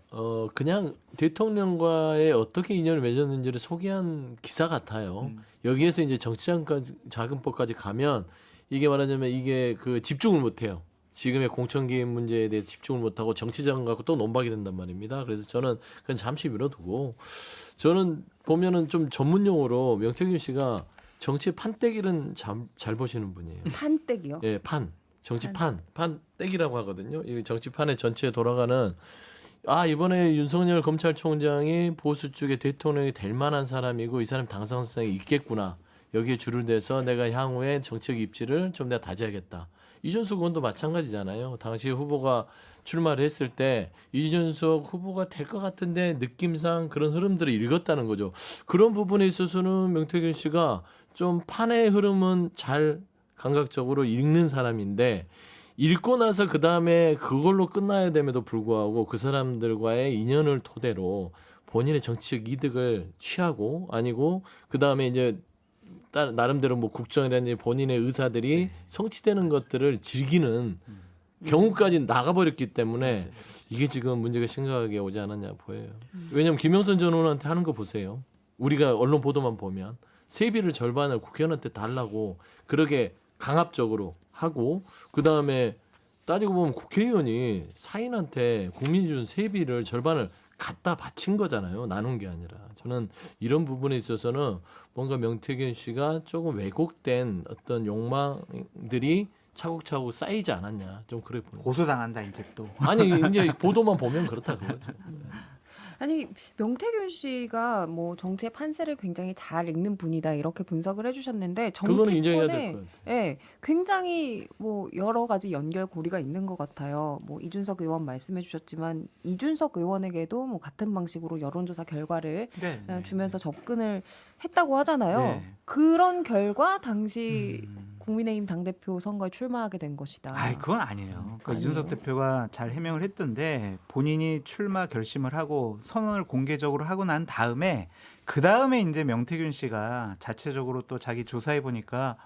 그냥 대통령과의 어떻게 인연을 맺었는지를 소개한 기사 같아요. 여기에서 이제 정치자금법까지 가면 이게 말하자면 이게 그 집중을 못해요. 지금의 공천개입 문제에 대해서 집중을 못하고 정치자금 갖고 또 논박이 된단 말입니다. 그래서 저는 그건 잠시 미뤄두고, 저는 보면은 좀 전문용어로 명태균 씨가 정치 판때기는 잘 보시는 분이에요. 판때기요? 예, 판때기라고 하거든요. 이 정치판의 전체에 돌아가는, 이번에 윤석열 검찰총장이 보수 쪽의 대통령이 될 만한 사람이고 이 사람 당선성이 있겠구나. 여기에 줄을 대서 내가 향후에 정치적 입지를 좀 내가 다져야겠다. 이준석 의원도 마찬가지잖아요. 당시 후보가 출마를 했을 때 이준석 후보가 될 것 같은데 느낌상 그런 흐름들을 읽었다는 거죠. 그런 부분에 있어서는 명태균 씨가 좀 판의 흐름은 잘 감각적으로 읽는 사람인데, 읽고 나서 그 다음에 그걸로 끝나야 됨에도 불구하고 그 사람들과의 인연을 토대로 본인의 정치적 이득을 취하고 아니고 그 다음에 이제 나름대로 뭐 국정이라든지 본인의 의사들이 성취되는 것들을 즐기는 경우까지 나가버렸기 때문에 이게 지금 문제가 심각하게 오지 않았냐 보여요. 왜냐하면 김영선 전 의원한테 하는 거 보세요. 우리가 언론 보도만 보면 세비를 절반을 국회의원한테 달라고 그렇게 강압적으로 하고 그 다음에 따지고 보면 국회의원이 사인한테 국민이 준 세비를 절반을 갖다 바친 거잖아요. 나눈 게 아니라. 저는 이런 부분에 있어서는 뭔가 명태균 씨가 조금 왜곡된 어떤 욕망들이 차곡차곡 쌓이지 않았냐. 좀 그래 보여요. 고소당한다 이제 또. 아니 이제 보도만 보면 그렇다 그거죠. 아니 명태균 씨가 뭐 정치의 판세를 굉장히 잘 읽는 분이다 이렇게 분석을 해주셨는데 그거는 인정해야 될 정치권에 것 같아요. 예, 굉장히 뭐 여러 가지 연결고리가 있는 것 같아요. 뭐 이준석 의원 말씀해주셨지만 이준석 의원에게도 뭐 같은 방식으로 여론조사 결과를 네. 주면서 접근을 했다고 하잖아요. 네. 그런 결과 당시 국민의힘 당대표 선거에 출마하게 된 것이다. 아, 그건 아니에요. 그러니까 아니에요? 이준석 대표가 잘 해명을 했던데 본인이 출마 결심을 하고 선언을 공개적으로 하고 난 다음에 그 다음에 이제 명태균 씨가 자체적으로 또 자기 조사해 보니까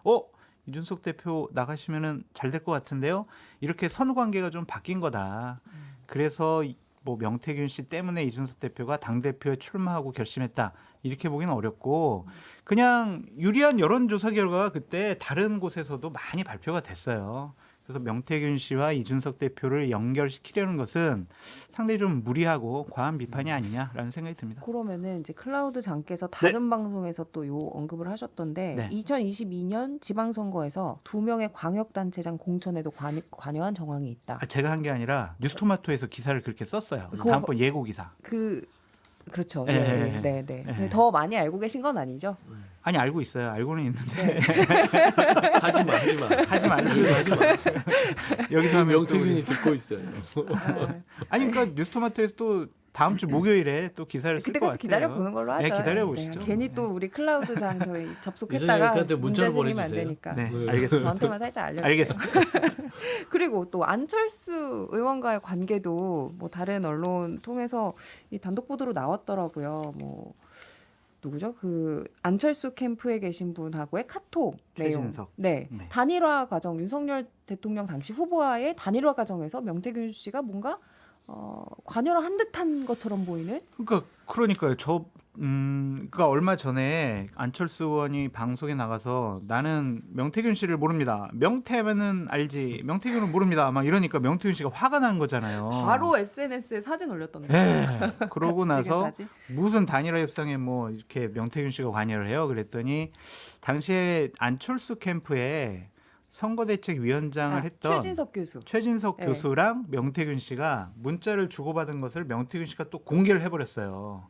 이준석 대표 나가시면은 잘 될 것 같은데요. 이렇게 선후 관계가 좀 바뀐 거다. 그래서 뭐 명태균 씨 때문에 이준석 대표가 당 대표에 출마하고 결심했다. 이렇게 보기는 어렵고 그냥 유리한 여론조사 결과가 그때 다른 곳에서도 많이 발표가 됐어요. 그래서 명태균 씨와 이준석 대표를 연결시키려는 것은 상당히 좀 무리하고 과한 비판이 아니냐라는 생각이 듭니다. 그러면은 이제 클라우드 장께서 다른 방송에서 또 요 언급을 하셨던데 네. 2022년 지방선거에서 2명의 광역단체장 공천에도 관여한 정황이 있다. 제가 한 게 아니라 뉴스토마토에서 기사를 그렇게 썼어요. 그거- 다음번 예고 기사. 그렇죠. 예, 네, 예, 네, 네. 예. 근데 더 많이 알고 계신 건 아니죠? 아니 알고 있어요. 알고는 있는데 하지 마. 하지 말고 하지 마. 여기서 하면 또 명태균이 듣고 있어요. 아, 아니 그러니까 뉴스토마토에서 또 다음 주 목요일에 또 기사를 쓸 것 그때까지 같아요. 기다려 보는 걸로 하죠. 네, 기다려 보시죠. 괜히 또 우리 클라우드 장 저희 이선희 접속했다가 작가한테 문제 문자로 생기면 안 보내주세요. 되니까. 네, 네. 알겠습니다. 저한테만 살짝 알려주세요. 알겠습니다. 그리고 또 안철수 의원과의 관계도 뭐 다른 언론 통해서 이 단독 보도로 나왔더라고요. 뭐 누구죠? 그 안철수 캠프에 계신 분하고의 카톡 내용. 최진석. 네. 네. 단일화 과정 윤석열 대통령 당시 후보와의 단일화 과정에서 명태균 씨가 뭔가 관여를 한 듯한 것처럼 보이는. 그러니까요. 그러니까 얼마 전에 안철수 의원이 방송에 나가서 나는 명태균 씨를 모릅니다. 명태면은 알지. 명태균은 모릅니다. 막 이러니까 명태균 씨가 화가 난 거잖아요. 바로 SNS에 사진 올렸던데. 네. 그러고 같이 찍은 나서 사진. 무슨 단일화 협상에 뭐 이렇게 명태균 씨가 관여를 해요. 그랬더니 당시에 안철수 캠프에 선거대책위원장을 했던 최진석 교수. 최진석 네. 교수랑 명태균 씨가 문자를 주고받은 것을 명태균 씨가 또 공개를 해버렸어요.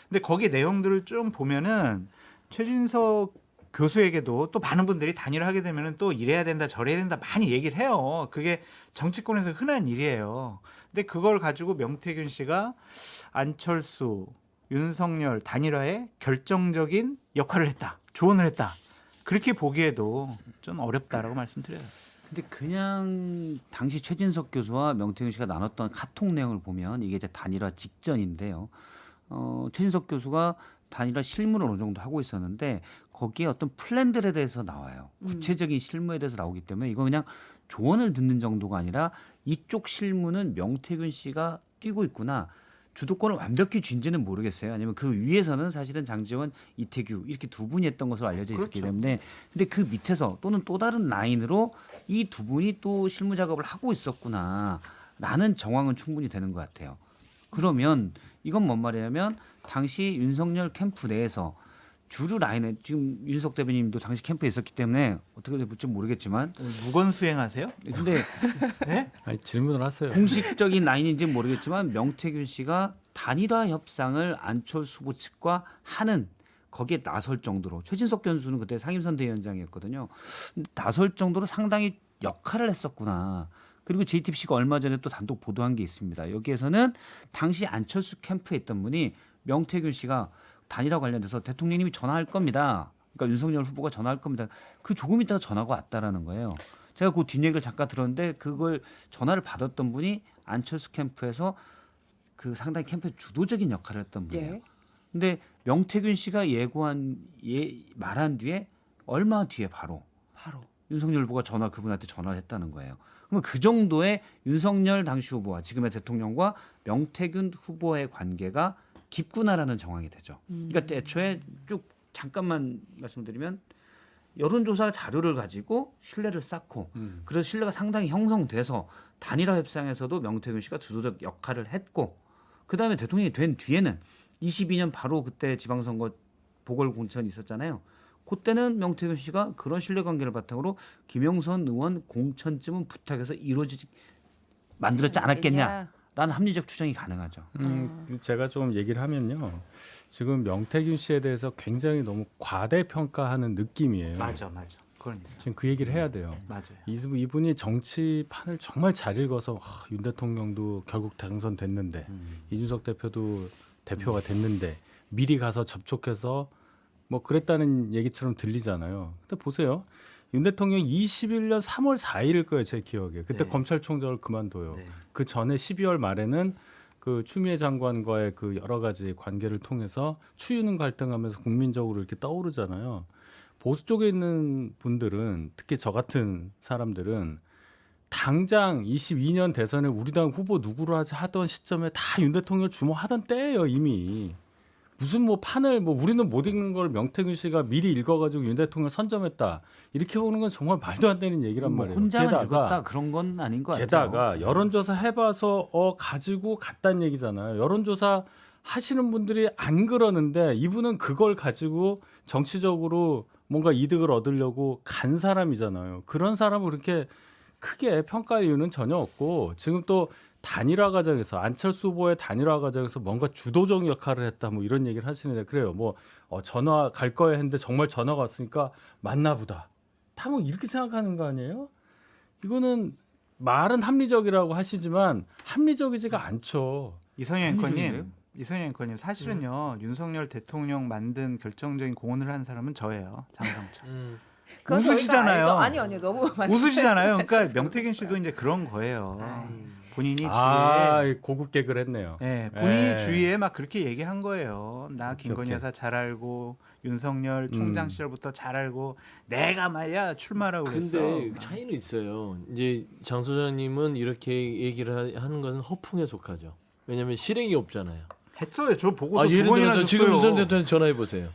근데 거기 내용들을 좀 보면은 최진석 교수에게도 또 많은 분들이 단일화 하게 되면은 또 이래야 된다 저래야 된다 많이 얘기를 해요. 그게 정치권에서 흔한 일이에요. 근데 그걸 가지고 명태균 씨가 안철수, 윤석열 단일화에 결정적인 역할을 했다. 조언을 했다. 그렇게 보기에도 좀 어렵다라고 말씀드려요. 근데 그냥 당시 최진석 교수와 명태균 씨가 나눴던 카톡 내용을 보면 이게 이제 단일화 직전인데요. 최진석 교수가 단일화 실무를 어느 정도 하고 있었는데 거기에 어떤 플랜들에 대해서 나와요. 구체적인 실무에 대해서 나오기 때문에 이거 그냥 조언을 듣는 정도가 아니라 이쪽 실무는 명태균 씨가 뛰고 있구나. 주도권을 완벽히 쥔지는 모르겠어요. 아니면 그 위에서는 사실은 장제원, 이태규 이렇게 두 분이 했던 것으로 알려져 있었기 그렇죠. 때문에 근데 그 밑에서 또는 또 다른 라인으로 이 두 분이 또 실무 작업을 하고 있었구나라는 정황은 충분히 되는 것 같아요. 그러면 이건 뭔 말이냐면 당시 윤석열 캠프 내에서 주류 라인에 지금 윤석 대변인도 당시 캠프에 있었기 때문에 어떻게 될지 모르겠지만 무건 수행하세요? 근데 네? 아니, 질문을 하세요. 공식적인 라인인지는 모르겠지만 명태균 씨가 단일화 협상을 안철수 후보 측과 하는 거기에 나설 정도로 최진석 교수는 그때 상임선대위원장이었거든요. 나설 정도로 상당히 역할을 했었구나. 그리고 JTBC가 얼마 전에 또 단독 보도한 게 있습니다. 여기에서는 당시 안철수 캠프에 있던 분이 명태균 씨가 단일화 관련돼서 대통령님이 전화할 겁니다. 그러니까 윤석열 후보가 전화할 겁니다. 그 조금 있다가 전화가 왔다라는 거예요. 제가 그 뒷얘기를 잠깐 들었는데 그걸 전화를 받았던 분이 안철수 캠프에서 그 상당히 캠프의 주도적인 역할을 했던 분이에요. 예. 근데 명태균 씨가 말한 뒤에 얼마 뒤에 바로 윤석열 후보가 그분한테 전화를 했다는 거예요. 그러면 그 정도의 윤석열 당시 후보와 지금의 대통령과 명태균 후보의 관계가 깊구나라는 정황이 되죠. 그러니까 애초에 쭉 잠깐만 말씀드리면 여론조사 자료를 가지고 신뢰를 쌓고 그래서 신뢰가 상당히 형성돼서 단일화 협상에서도 명태균 씨가 주도적 역할을 했고 그다음에 대통령이 된 뒤에는 22년 바로 그때 지방선거 보궐공천이 있었잖아요. 그때는 명태균 씨가 그런 신뢰관계를 바탕으로 김영선 의원 공천쯤은 부탁해서 만들었지 않았겠냐라는 합리적 추정이 가능하죠. 제가 좀 얘기를 하면요. 지금 명태균 씨에 대해서 굉장히 너무 과대평가하는 느낌이에요. 맞아. 그건 있어. 지금 그 얘기를 해야 돼요. 맞아요. 이분이 정치판을 정말 잘 읽어서 윤 대통령도 결국 당선됐는데 이준석 대표도 대표가 됐는데 미리 가서 접촉해서 뭐 그랬다는 얘기처럼 들리잖아요. 근데 보세요. 윤 대통령 21년 3월 4일일 거예요. 제 기억에. 그때 네. 검찰총장을 그만둬요. 네. 그 전에 12월 말에는 그 추미애 장관과의 그 여러 가지 관계를 통해서 추윤 갈등하면서 국민적으로 이렇게 떠오르잖아요. 보수 쪽에 있는 분들은 특히 저 같은 사람들은 당장 22년 대선에 우리 당 후보 누구로 하자 하던 시점에 다 윤 대통령 주목하던 때예요 이미. 무슨 뭐 판을 뭐 우리는 못 읽는 걸 명태균 씨가 미리 읽어가지고 윤 대통령 선점했다 이렇게 보는 건 정말 말도 안 되는 얘기란 뭐 말이에요. 혼자만 읽었다 그런 건 아닌 것 같아요. 게다가 여론조사 해봐서 가지고 갔다는 얘기잖아요. 여론조사 하시는 분들이 안 그러는데 이분은 그걸 가지고 정치적으로 뭔가 이득을 얻으려고 간 사람이잖아요. 그런 사람을 그렇게 크게 평가할 이유는 전혀 없고 지금 또 단일화 과정에서 안철수 후보의 단일화 과정에서 뭔가 주도적 역할을 했다 뭐 이런 얘기를 하시는데 그래요. 뭐 전화 갈 거야 했는데 정말 전화가 왔으니까 맞나 보다. 다 뭐 이렇게 생각하는 거 아니에요? 이거는 말은 합리적이라고 하시지만 합리적이지가 않죠. 이선영 합리적인데요? 앵커님 사실은요 윤석열 대통령 만든 결정적인 공헌을 한 사람은 저예요. 장성철. 그건 저희가 웃으시잖아요. 알죠. 아니요. 너무 웃으시잖아요. 그러니까 명태균 씨도 이제 그런 거예요. 본인이 주위에 고급 개그를 했네요. 네, 본인이 예. 주위에 막 그렇게 얘기한 거예요. 나 김건희 오케이. 여사 잘 알고 윤석열 총장 시절부터 잘 알고 내가 말이야 출마라고 그랬어. 근데 차이는 있어요. 이제 장 소장님은 이렇게 얘기를 하는 것은 허풍에 속하죠. 왜냐하면 실행이 없잖아요. 했어요. 저 보고서 두 예를 번이나 들어서 지금 줬어요. 윤석열 대통령 전화해 보세요.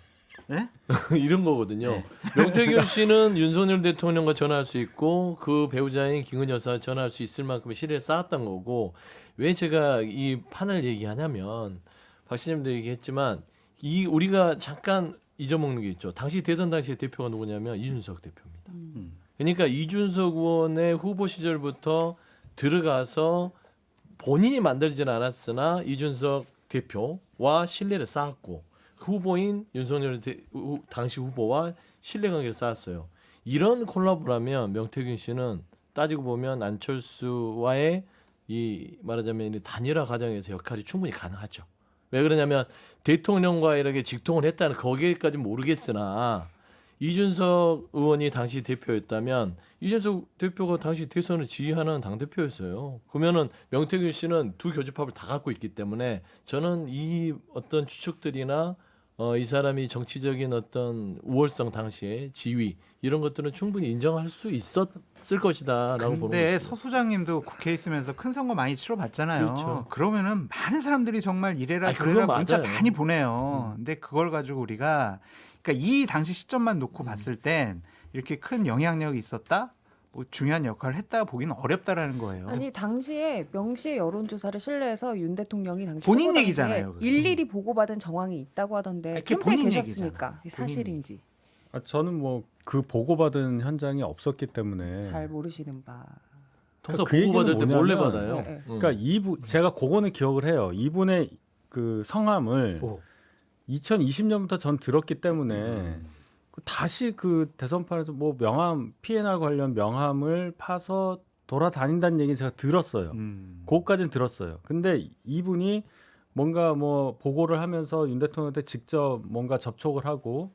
네? 이런 거거든요. 네. 명태균 씨는 윤석열 대통령과 전화할 수 있고 그 배우자인 김건희 여사 전화할 수 있을 만큼의 신뢰를 쌓았던 거고 왜 제가 이 판을 얘기하냐면 박 시장님도 얘기했지만 이 우리가 잠깐 잊어먹는 게 있죠. 당시 대선 당시의 대표가 누구냐면 이준석 대표입니다. 그러니까 이준석 의원의 후보 시절부터 들어가서 본인이 만들지는 않았으나 이준석 대표와 신뢰를 쌓았고 후보인 윤석열 당시 후보와 신뢰관계를 쌓았어요. 이런 콜라보라면 명태균 씨는 따지고 보면 안철수와의 이 말하자면 이 단일화 과정에서 역할이 충분히 가능하죠. 왜 그러냐면 대통령과 이렇게 직통을 했다는 거기에까지 모르겠으나 이준석 의원이 당시 대표였다면 이준석 대표가 당시 대선을 지휘하는 당 대표였어요. 그러면은 명태균 씨는 두 교집합을 다 갖고 있기 때문에 저는 이 어떤 추측들이나 이 사람이 정치적인 어떤 우월성 당시에 지위 이런 것들은 충분히 인정할 수 있었을 것이다라고 보는 근데 거죠. 서 소장님도 국회에 있으면서 큰 선거 많이 치러봤잖아요. 그렇죠. 그러면은 많은 사람들이 정말 이래라 아니, 저래라 그건 문자 맞아요. 많이 보내요. 근데 그걸 가지고 우리가 그러니까 이 당시 시점만 놓고 봤을 땐 이렇게 큰 영향력이 있었다? 뭐 중요한 역할을 했다 보기는 어렵다라는 거예요. 아니 당시에 명시의 여론조사를 신뢰해서 윤 대통령이 당시 본인 후보 당시에 얘기잖아요, 그게. 일일이 보고받은 정황이 있다고 하던데 아니, 그게 캠프에 본인 계셨으니까 얘기잖아. 이게 사실인지 저는 뭐 그 보고받은 현장이 없었기 때문에 잘 모르시는 바. 통상 그 얘기는 보고 받을 때 몰래 뭐냐면, 받아요. 네, 네. 그러니까 제가 그거는 기억을 해요. 이분의 그 성함을 오. 2020년부터 전 들었기 때문에 다시 그 대선판에서 뭐 명함 PNR 관련 명함을 파서 돌아다닌다는 얘기 제가 들었어요. 그것까지는 들었어요. 근데 이분이 뭔가 뭐 보고를 하면서 윤 대통령한테 직접 뭔가 접촉을 하고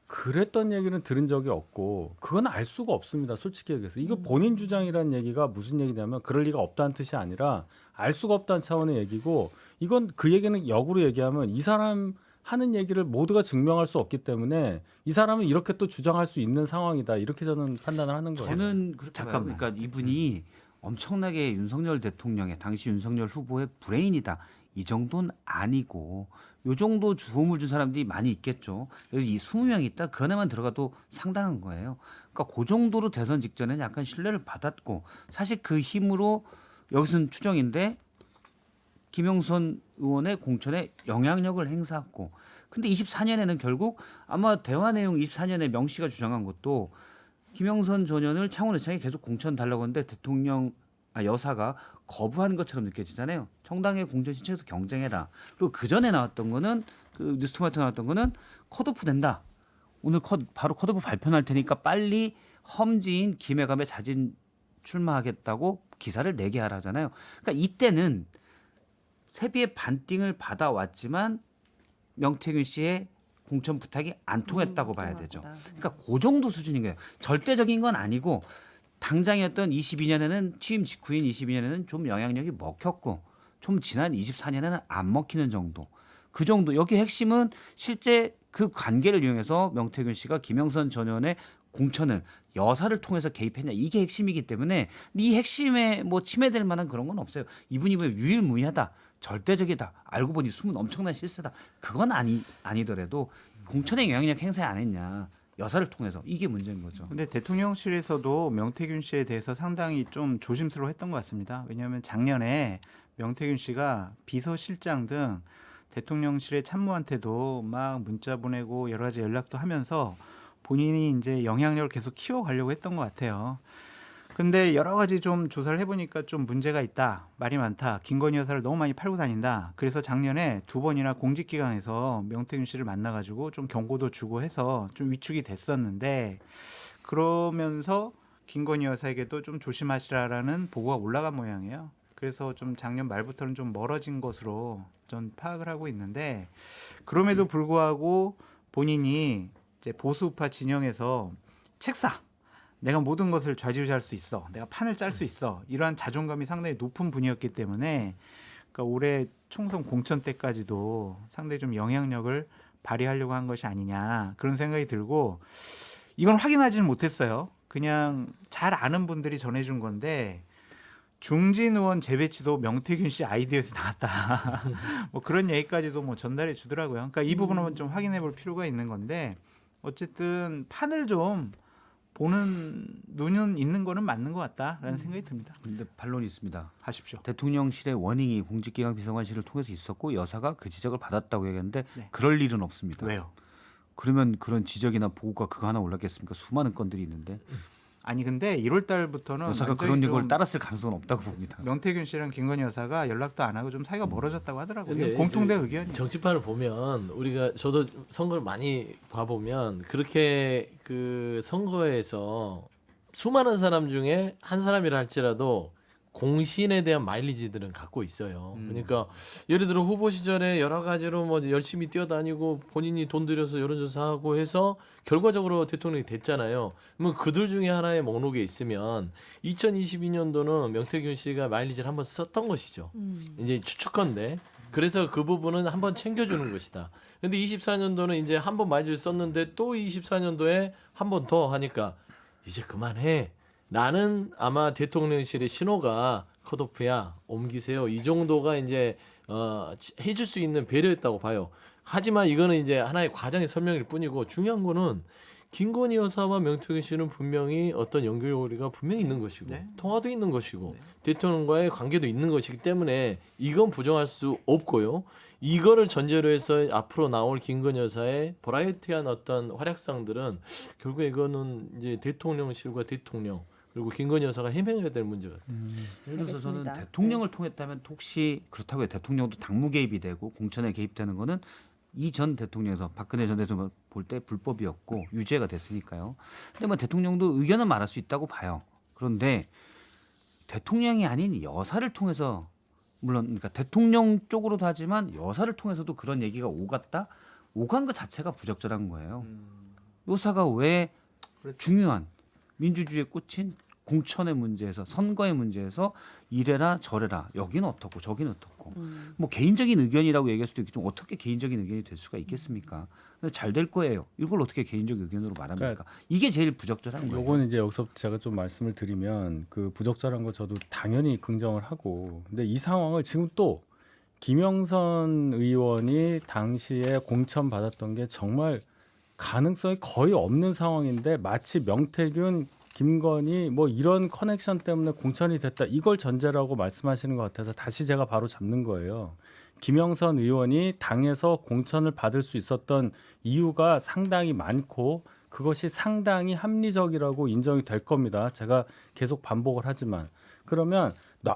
그랬던 얘기는 들은 적이 없고 그건 알 수가 없습니다. 솔직히 얘기해서 이거 본인 주장이라는 얘기가 무슨 얘기냐면 그럴 리가 없다는 뜻이 아니라 알 수가 없다는 차원의 얘기고 이건 그 얘기는 역으로 얘기하면 이 사람 하는 얘기를 모두가 증명할 수 없기 때문에 이 사람은 이렇게 또 주장할 수 있는 상황이다 이렇게 저는 판단을 하는 거예요. 저는 그렇게 봐요. 잠깐만. 그러니까 이분이 엄청나게 윤석열 대통령의 당시 윤석열 후보의 브레인이다 이 정도는 아니고 요 정도 도움을 준 사람들이 많이 있겠죠. 그래서 이 20명이 있다 그 안에만 들어가도 상당한 거예요. 그러니까 그 정도로 대선 직전에는 약간 신뢰를 받았고 사실 그 힘으로 여기서는 추정인데 김영선 의원의 공천에 영향력을 행사했고 근데 24년에는 결국 아마 대화 내용 24년에 명 씨가 주장한 것도 김영선 전 의원을 창원의창에 계속 공천 달라고 하는데 여사가 거부하는 것처럼 느껴지잖아요. 정당의 공천 신청에서 경쟁해라. 그리고 그 전에 나왔던 거는 그 뉴스토마토 나왔던 거는 컷오프 된다. 오늘 바로 컷오프 발표할 테니까 빨리 험지인 김해감에 자진 출마하겠다고 기사를 내게 하라잖아요. 그러니까 이때는 세비의 반띵을 받아왔지만 명태균 씨의 공천 부탁이 안 통했다고 봐야 되죠. 그러니까 그 정도 수준인 거예요. 절대적인 건 아니고 당장이었던 22년에는 취임 직후인 22년에는 좀 영향력이 먹혔고 좀 지난 24년에는 안 먹히는 정도. 그 정도. 여기 핵심은 실제 그 관계를 이용해서 명태균 씨가 김영선 전 의원의 공천을 여사를 통해서 개입했냐 이게 핵심이기 때문에 이 핵심에 뭐 침해될 만한 그런 건 없어요. 이분이 뭐 유일무이하다, 절대적이다, 알고 보니 숨은 엄청난 실세다. 그건 아니더라도 공천의 영향력 행사 안 했냐 여사를 통해서 이게 문제인 거죠. 근데 대통령실에서도 명태균 씨에 대해서 상당히 좀 조심스러워했던 것 같습니다. 왜냐하면 작년에 명태균 씨가 비서실장 등 대통령실의 참모한테도 막 문자 보내고 여러 가지 연락도 하면서 본인이 이제 영향력을 계속 키워가려고 했던 것 같아요. 근데 여러 가지 좀 조사를 해보니까 좀 문제가 있다, 말이 많다, 김건희 여사를 너무 많이 팔고 다닌다. 그래서 작년에 2번이나 공직기강에서 명태균 씨를 만나가지고 좀 경고도 주고 해서 좀 위축이 됐었는데 그러면서 김건희 여사에게도 좀 조심하시라라는 보고가 올라간 모양이에요. 그래서 좀 작년 말부터는 좀 멀어진 것으로 전 파악을 하고 있는데 그럼에도 불구하고 본인이 이제 보수우파 진영에서 책사 내가 모든 것을 좌지우지할 수 있어. 내가 판을 짤 수 있어. 이러한 자존감이 상당히 높은 분이었기 때문에 그러니까 올해 총선 공천 때까지도 상당히 좀 영향력을 발휘하려고 한 것이 아니냐 그런 생각이 들고 이건 확인하지는 못했어요. 그냥 잘 아는 분들이 전해준 건데 중진 의원 재배치도 명태균 씨 아이디어에서 나왔다. 뭐 그런 얘기까지도 뭐 전달해 주더라고요. 그러니까 이 부분은 좀 확인해 볼 필요가 있는 건데 어쨌든 판을 좀 보는 눈은 있는 거는 맞는 것 같다라는 생각이 듭니다. 근데 반론이 있습니다. 하십시오. 대통령실의 워닝이 공직기강 비서관실을 통해서 있었고 여사가 그 지적을 받았다고 얘기했는데 네. 그럴 일은 없습니다. 왜요? 그러면 그런 지적이나 보고가 그거 하나 올랐겠습니까? 수많은 건들이 있는데 아니 근데 1월 달부터는 여사가 그런 걸 따랐을 가능성은 없다고 봅니다. 명태균 씨랑 김건희 여사가 연락도 안 하고 좀 사이가 멀어졌다고 하더라고요. 근데 공통된 의견이. 정치판을 보면 우리가 저도 선거를 많이 봐보면 그렇게 그 선거에서 수많은 사람 중에 한 사람이라 할지라도 공신에 대한 마일리지들은 갖고 있어요. 그러니까 예를 들어 후보 시절에 여러 가지로 뭐 열심히 뛰어다니고 본인이 돈 들여서 여론조사하고 해서 결과적으로 대통령이 됐잖아요. 그러면 그들 중에 하나의 목록에 있으면 2022년도는 명태균 씨가 마일리지를 한번 썼던 것이죠. 이제 추측건데 그래서 그 부분은 한번 챙겨주는 것이다. 근데 24년도는 이제 한 번 마일리지를 썼는데 또 24년도에 한 번 더 하니까 이제 그만해. 나는 아마 대통령실의 신호가 컷오프야 옮기세요 이 정도가 이제 해줄 수 있는 배려였다고 봐요. 하지만 이거는 이제 하나의 과정의 설명일 뿐이고 중요한 거는 김건희 여사와 명태균 씨는 분명히 어떤 연결고리가 분명히 있는 것이고 네. 통화도 있는 것이고 대통령과의 관계도 있는 것이기 때문에 이건 부정할 수 없고요. 이거를 전제로 해서 앞으로 나올 김건희 여사의 버라이어티한 어떤 활약상들은 결국에 이거는 이제 대통령실과 대통령 그리고 김건희 여사가 해명해야 될 문제 같아요. 예를 들어서 저는 알겠습니다. 대통령을 통했다면 혹시 그렇다고 해요. 대통령도 당무 개입이 되고 공천에 개입되는 거는 이 전 대통령에서 박근혜 전 대통령 볼 때 불법이었고 유죄가 됐으니까요. 근데 뭐 대통령도 의견은 말할 수 있다고 봐요. 그런데 대통령이 아닌 여사를 통해서 물론 그러니까 대통령 쪽으로도 하지만 여사를 통해서도 그런 얘기가 오간 것 자체가 부적절한 거예요. 여사가 왜 중요한 민주주의의 꽃인 공천의 문제에서 선거의 문제에서 이래라 저래라 여기는 어떻고 저기는 어떻고 뭐 개인적인 의견이라고 얘기할 수도 있겠지만 어떻게 개인적인 의견이 될 수가 있겠습니까? 잘 될 거예요. 이걸 어떻게 개인적 의견으로 말합니까? 그러니까 이게 제일 부적절한 거예요. 요거는 이제 여기서 제가 좀 말씀을 드리면 그 부적절한 거 저도 당연히 긍정을 하고 근데 이 상황을 지금 또 김영선 의원이 당시에 공천 받았던 게 정말 가능성이 거의 없는 상황인데 마치 명태균, 김건희 뭐 이런 커넥션 때문에 공천이 됐다 이걸 전제라고 말씀하시는 것 같아서 다시 제가 바로 잡는 거예요. 김영선 의원이 당에서 공천을 받을 수 있었던 이유가 상당히 많고 그것이 상당히 합리적이라고 인정이 될 겁니다. 제가 계속 반복을 하지만 그러면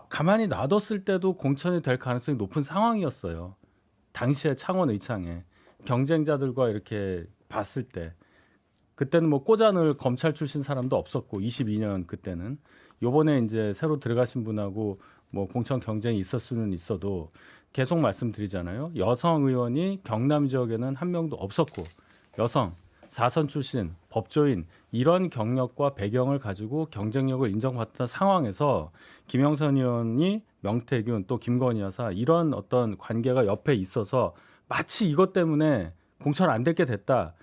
가만히 놔뒀을 때도 공천이 될 가능성이 높은 상황이었어요. 당시에 창원 의창에 경쟁자들과 이렇게 봤을 때 그때는 뭐 꽂아넣을 검찰 출신 사람도 없었고 22년 그때는 요번에 이제 새로 들어가신 분하고 뭐 공천 경쟁이 있을 수는 있어도 계속 말씀드리잖아요. 여성 의원이 경남 지역에는 한 명도 없었고 여성 4선 출신 법조인 이런 경력과 배경을 가지고 경쟁력을 인정받던 상황에서 김영선 의원이 명태균 또 김건희 여사 이런 어떤 관계가 옆에 있어서 마치 이것 때문에 공천 안 될 게 됐다.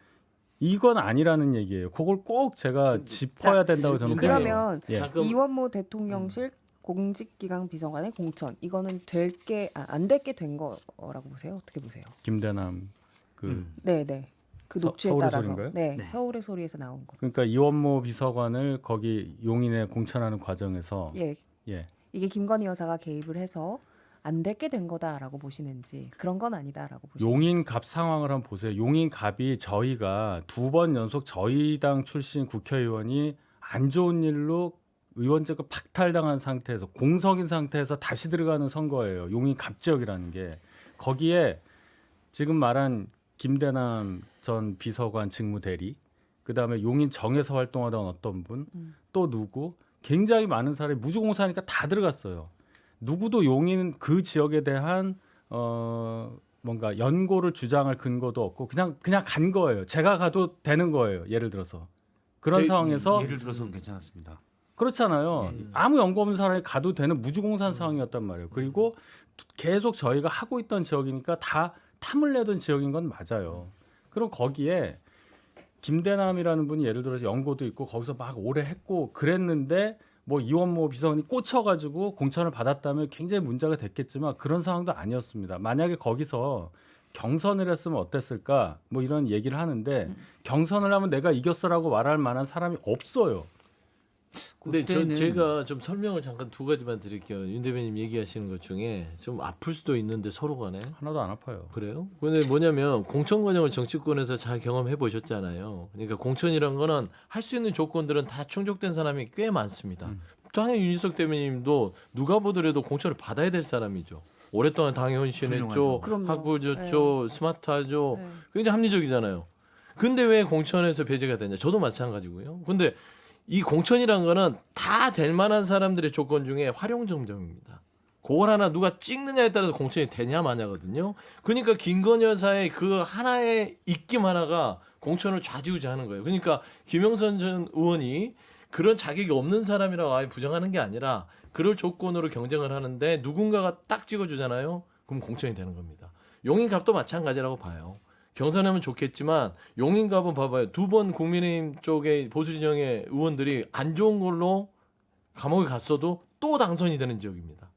이건 아니라는 얘기예요. 그걸 꼭 제가 짚어야 된다고 저는 봐요. 그러면 예. 잠깐- 이원모 대통령실 공직기강 비서관의 공천 이거는 안 될 게 된 거라고 보세요? 어떻게 보세요? 김대남 그 네네. 그 녹취에 서울의 따라서 소리인가요? 네, 네. 서울의 소리에서 나온 거. 그러니까 이원모 비서관을 거기 용인에 공천하는 과정에서 예, 예. 이게 김건희 여사가 개입을 해서 안 될 게 된 거다라고 보시는지 그런 건 아니다라고 보시는지. 용인갑 상황을 한번 보세요. 용인갑이 저희가 2번 연속 저희 당 출신 국회의원이 안 좋은 일로 의원직을 박탈당한 상태에서 공석인 상태에서 다시 들어가는 선거예요. 용인갑 지역이라는 게 거기에 지금 말한 김대남 전 비서관 직무대리 그다음에 용인 정에서 활동하던 어떤 분 또 누구 굉장히 많은 사람이 무주공사니까 다 들어갔어요. 누구도 용인 그 지역에 대한 뭔가 연고를 주장할 근거도 없고 그냥 간 거예요. 제가 가도 되는 거예요. 예를 들어서 그런 상황에서 예를 들어서는 괜찮았습니다. 그렇잖아요. 아무 연고 없는 사람이 가도 되는 무주공산 상황이었단 말이에요. 그리고 계속 저희가 하고 있던 지역이니까 다 탐을 내던 지역인 건 맞아요. 그럼 거기에 김대남이라는 분이 예를 들어서 연고도 있고 거기서 막 오래 했고 그랬는데 뭐 이원모 비서관이 꽂혀가지고 공천을 받았다면 굉장히 문제가 됐겠지만 그런 상황도 아니었습니다. 만약에 거기서 경선을 했으면 어땠을까 뭐 이런 얘기를 하는데 경선을 하면 내가 이겼어라고 말할 만한 사람이 없어요. 근데 그때는- 제가 좀 설명을 잠깐 두 가지만 드릴게요. 윤 대변인 얘기하시는 것 중에 좀 아플 수도 있는데 서로 간에 하나도 안 아파요. 그래요? 근데 뭐냐면 공천 과정을 정치권에서 잘 경험해 보셨잖아요. 그러니까 공천이란 거는 할 수 있는 조건들은 다 충족된 사람이 꽤 많습니다. 당연히 윤희석 대변인님도 누가 보더라도 공천을 받아야 될 사람이죠. 오랫동안 당에 헌신했죠, 훌륭하죠. 그럼요. 학벌 줬죠, 스마트하죠. 네. 굉장히 합리적이잖아요. 근데 왜 공천에서 배제가 되냐? 저도 마찬가지고요. 근데 이 공천이란 거는 다 될 만한 사람들의 조건 중에 활용점정입니다. 그걸 하나 누가 찍느냐에 따라서 공천이 되냐 마냐거든요. 그러니까 김건희 여사의 그 하나의 입김 하나가 공천을 좌지우지하는 거예요. 그러니까 김영선 전 의원이 그런 자격이 없는 사람이라고 아예 부정하는 게 아니라 그럴 조건으로 경쟁을 하는데 누군가가 딱 찍어주잖아요. 그럼 공천이 되는 겁니다. 용인갑도 마찬가지라고 봐요. 경선하면 좋겠지만 용인갑은 봐봐요. 2번 국민의힘 쪽의 보수 진영의 의원들이 안 좋은 걸로 감옥에 갔어도 또 당선이 되는 지역입니다.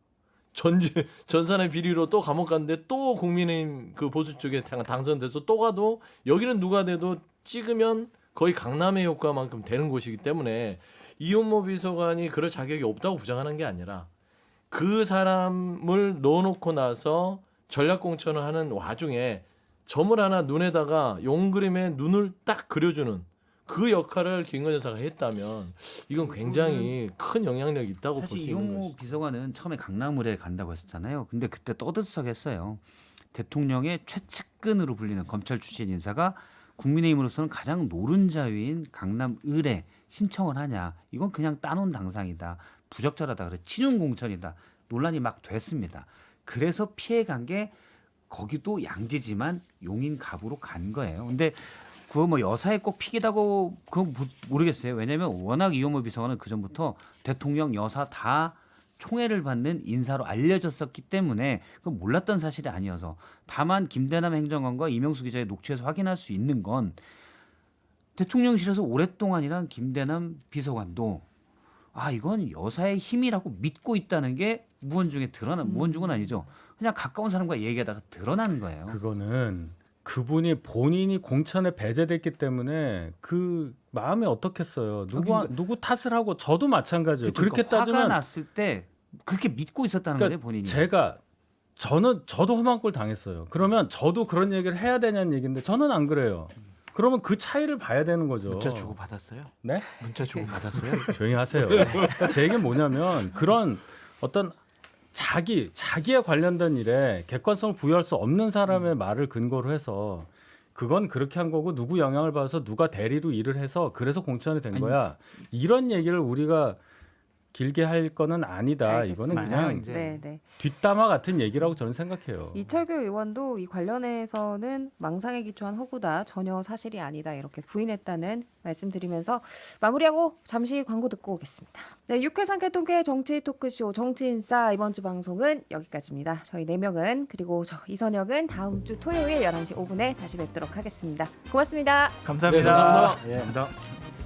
전산의 비리로 또 감옥 갔는데 또 국민의힘 그 보수 쪽에 당선돼서 또 가도 여기는 누가 돼도 찍으면 거의 강남의 효과만큼 되는 곳이기 때문에 이원모 비서관이 그럴 자격이 없다고 부정하는 게 아니라 그 사람을 넣어놓고 나서 전략공천을 하는 와중에 점을 하나 눈에다가 용그림에 눈을 딱 그려주는 그 역할을 김건희 여사가 했다면 이건 굉장히 큰 영향력이 있다고 볼 수 사실 있는 이용모 것이죠. 비서관은 처음에 강남을에 간다고 했었잖아요. 근데 그때 떠들썩했어요. 대통령의 최측근으로 불리는 검찰 출신 인사가 국민의힘으로서는 가장 노른자위인 강남을에 신청을 하냐. 이건 그냥 따놓은 당상이다. 부적절하다. 그래서 친윤 공천이다. 논란이 막 됐습니다. 그래서 피해간 게 거기도 양지지만 용인갑으로 간 거예요. 근데 그거 뭐 여사에 꼭 픽이라고 그건 모르겠어요. 왜냐하면 워낙 이용호 비서관은 그 전부터 대통령 여사 다 총애를 받는 인사로 알려졌었기 때문에 그건 몰랐던 사실이 아니어서 다만 김대남 행정관과 이명수 기자의 녹취에서 확인할 수 있는 건 대통령실에서 오랫동안 일한 김대남 비서관도 이건 여사의 힘이라고 믿고 있다는 게 무언중은 아니죠. 그냥 가까운 사람과 얘기하다가 드러난 거예요. 그거는 그분이 본인이 공천에 배제됐기 때문에 그 마음이 어떻겠어요. 누구 탓을 하고 저도 마찬가지예요. 그쵸, 그렇게 그러니까 화가 따지면 났을 때 그렇게 믿고 있었다는 그러니까 거예요, 본인이. 저도 험한 꼴 당했어요. 그러면 저도 그런 얘기를 해야 되냐는 얘기인데 저는 안 그래요. 그러면 그 차이를 봐야 되는 거죠. 문자 주고 받았어요? 네? 문자 주고 받았어요? 조용히 하세요. 그러니까 제 얘기는 뭐냐면 그런 어떤 자기에 관련된 일에 객관성을 부여할 수 없는 사람의 말을 근거로 해서 그건 그렇게 한 거고 누구 영향을 받아서 누가 대리로 일을 해서 그래서 공천이 된 거야. 이런 얘기를 우리가 길게 할 거는 아니다. 이거는 알겠습니다. 그냥 이제 네. 뒷담화 같은 얘기라고 저는 생각해요. 이철규 의원도 이 관련해서는 망상에 기초한 허구다, 전혀 사실이 아니다 이렇게 부인했다는 말씀드리면서 마무리하고 잠시 광고 듣고 오겠습니다. 네, 6회 3회 통쾌 정치 토크쇼 정치인싸 이번 주 방송은 여기까지입니다. 저희 4명은 그리고 저 이선혁은 다음 주 토요일 11시 5분에 다시 뵙도록 하겠습니다. 고맙습니다. 감사합니다. 네, 감사합니다. 감사합니다.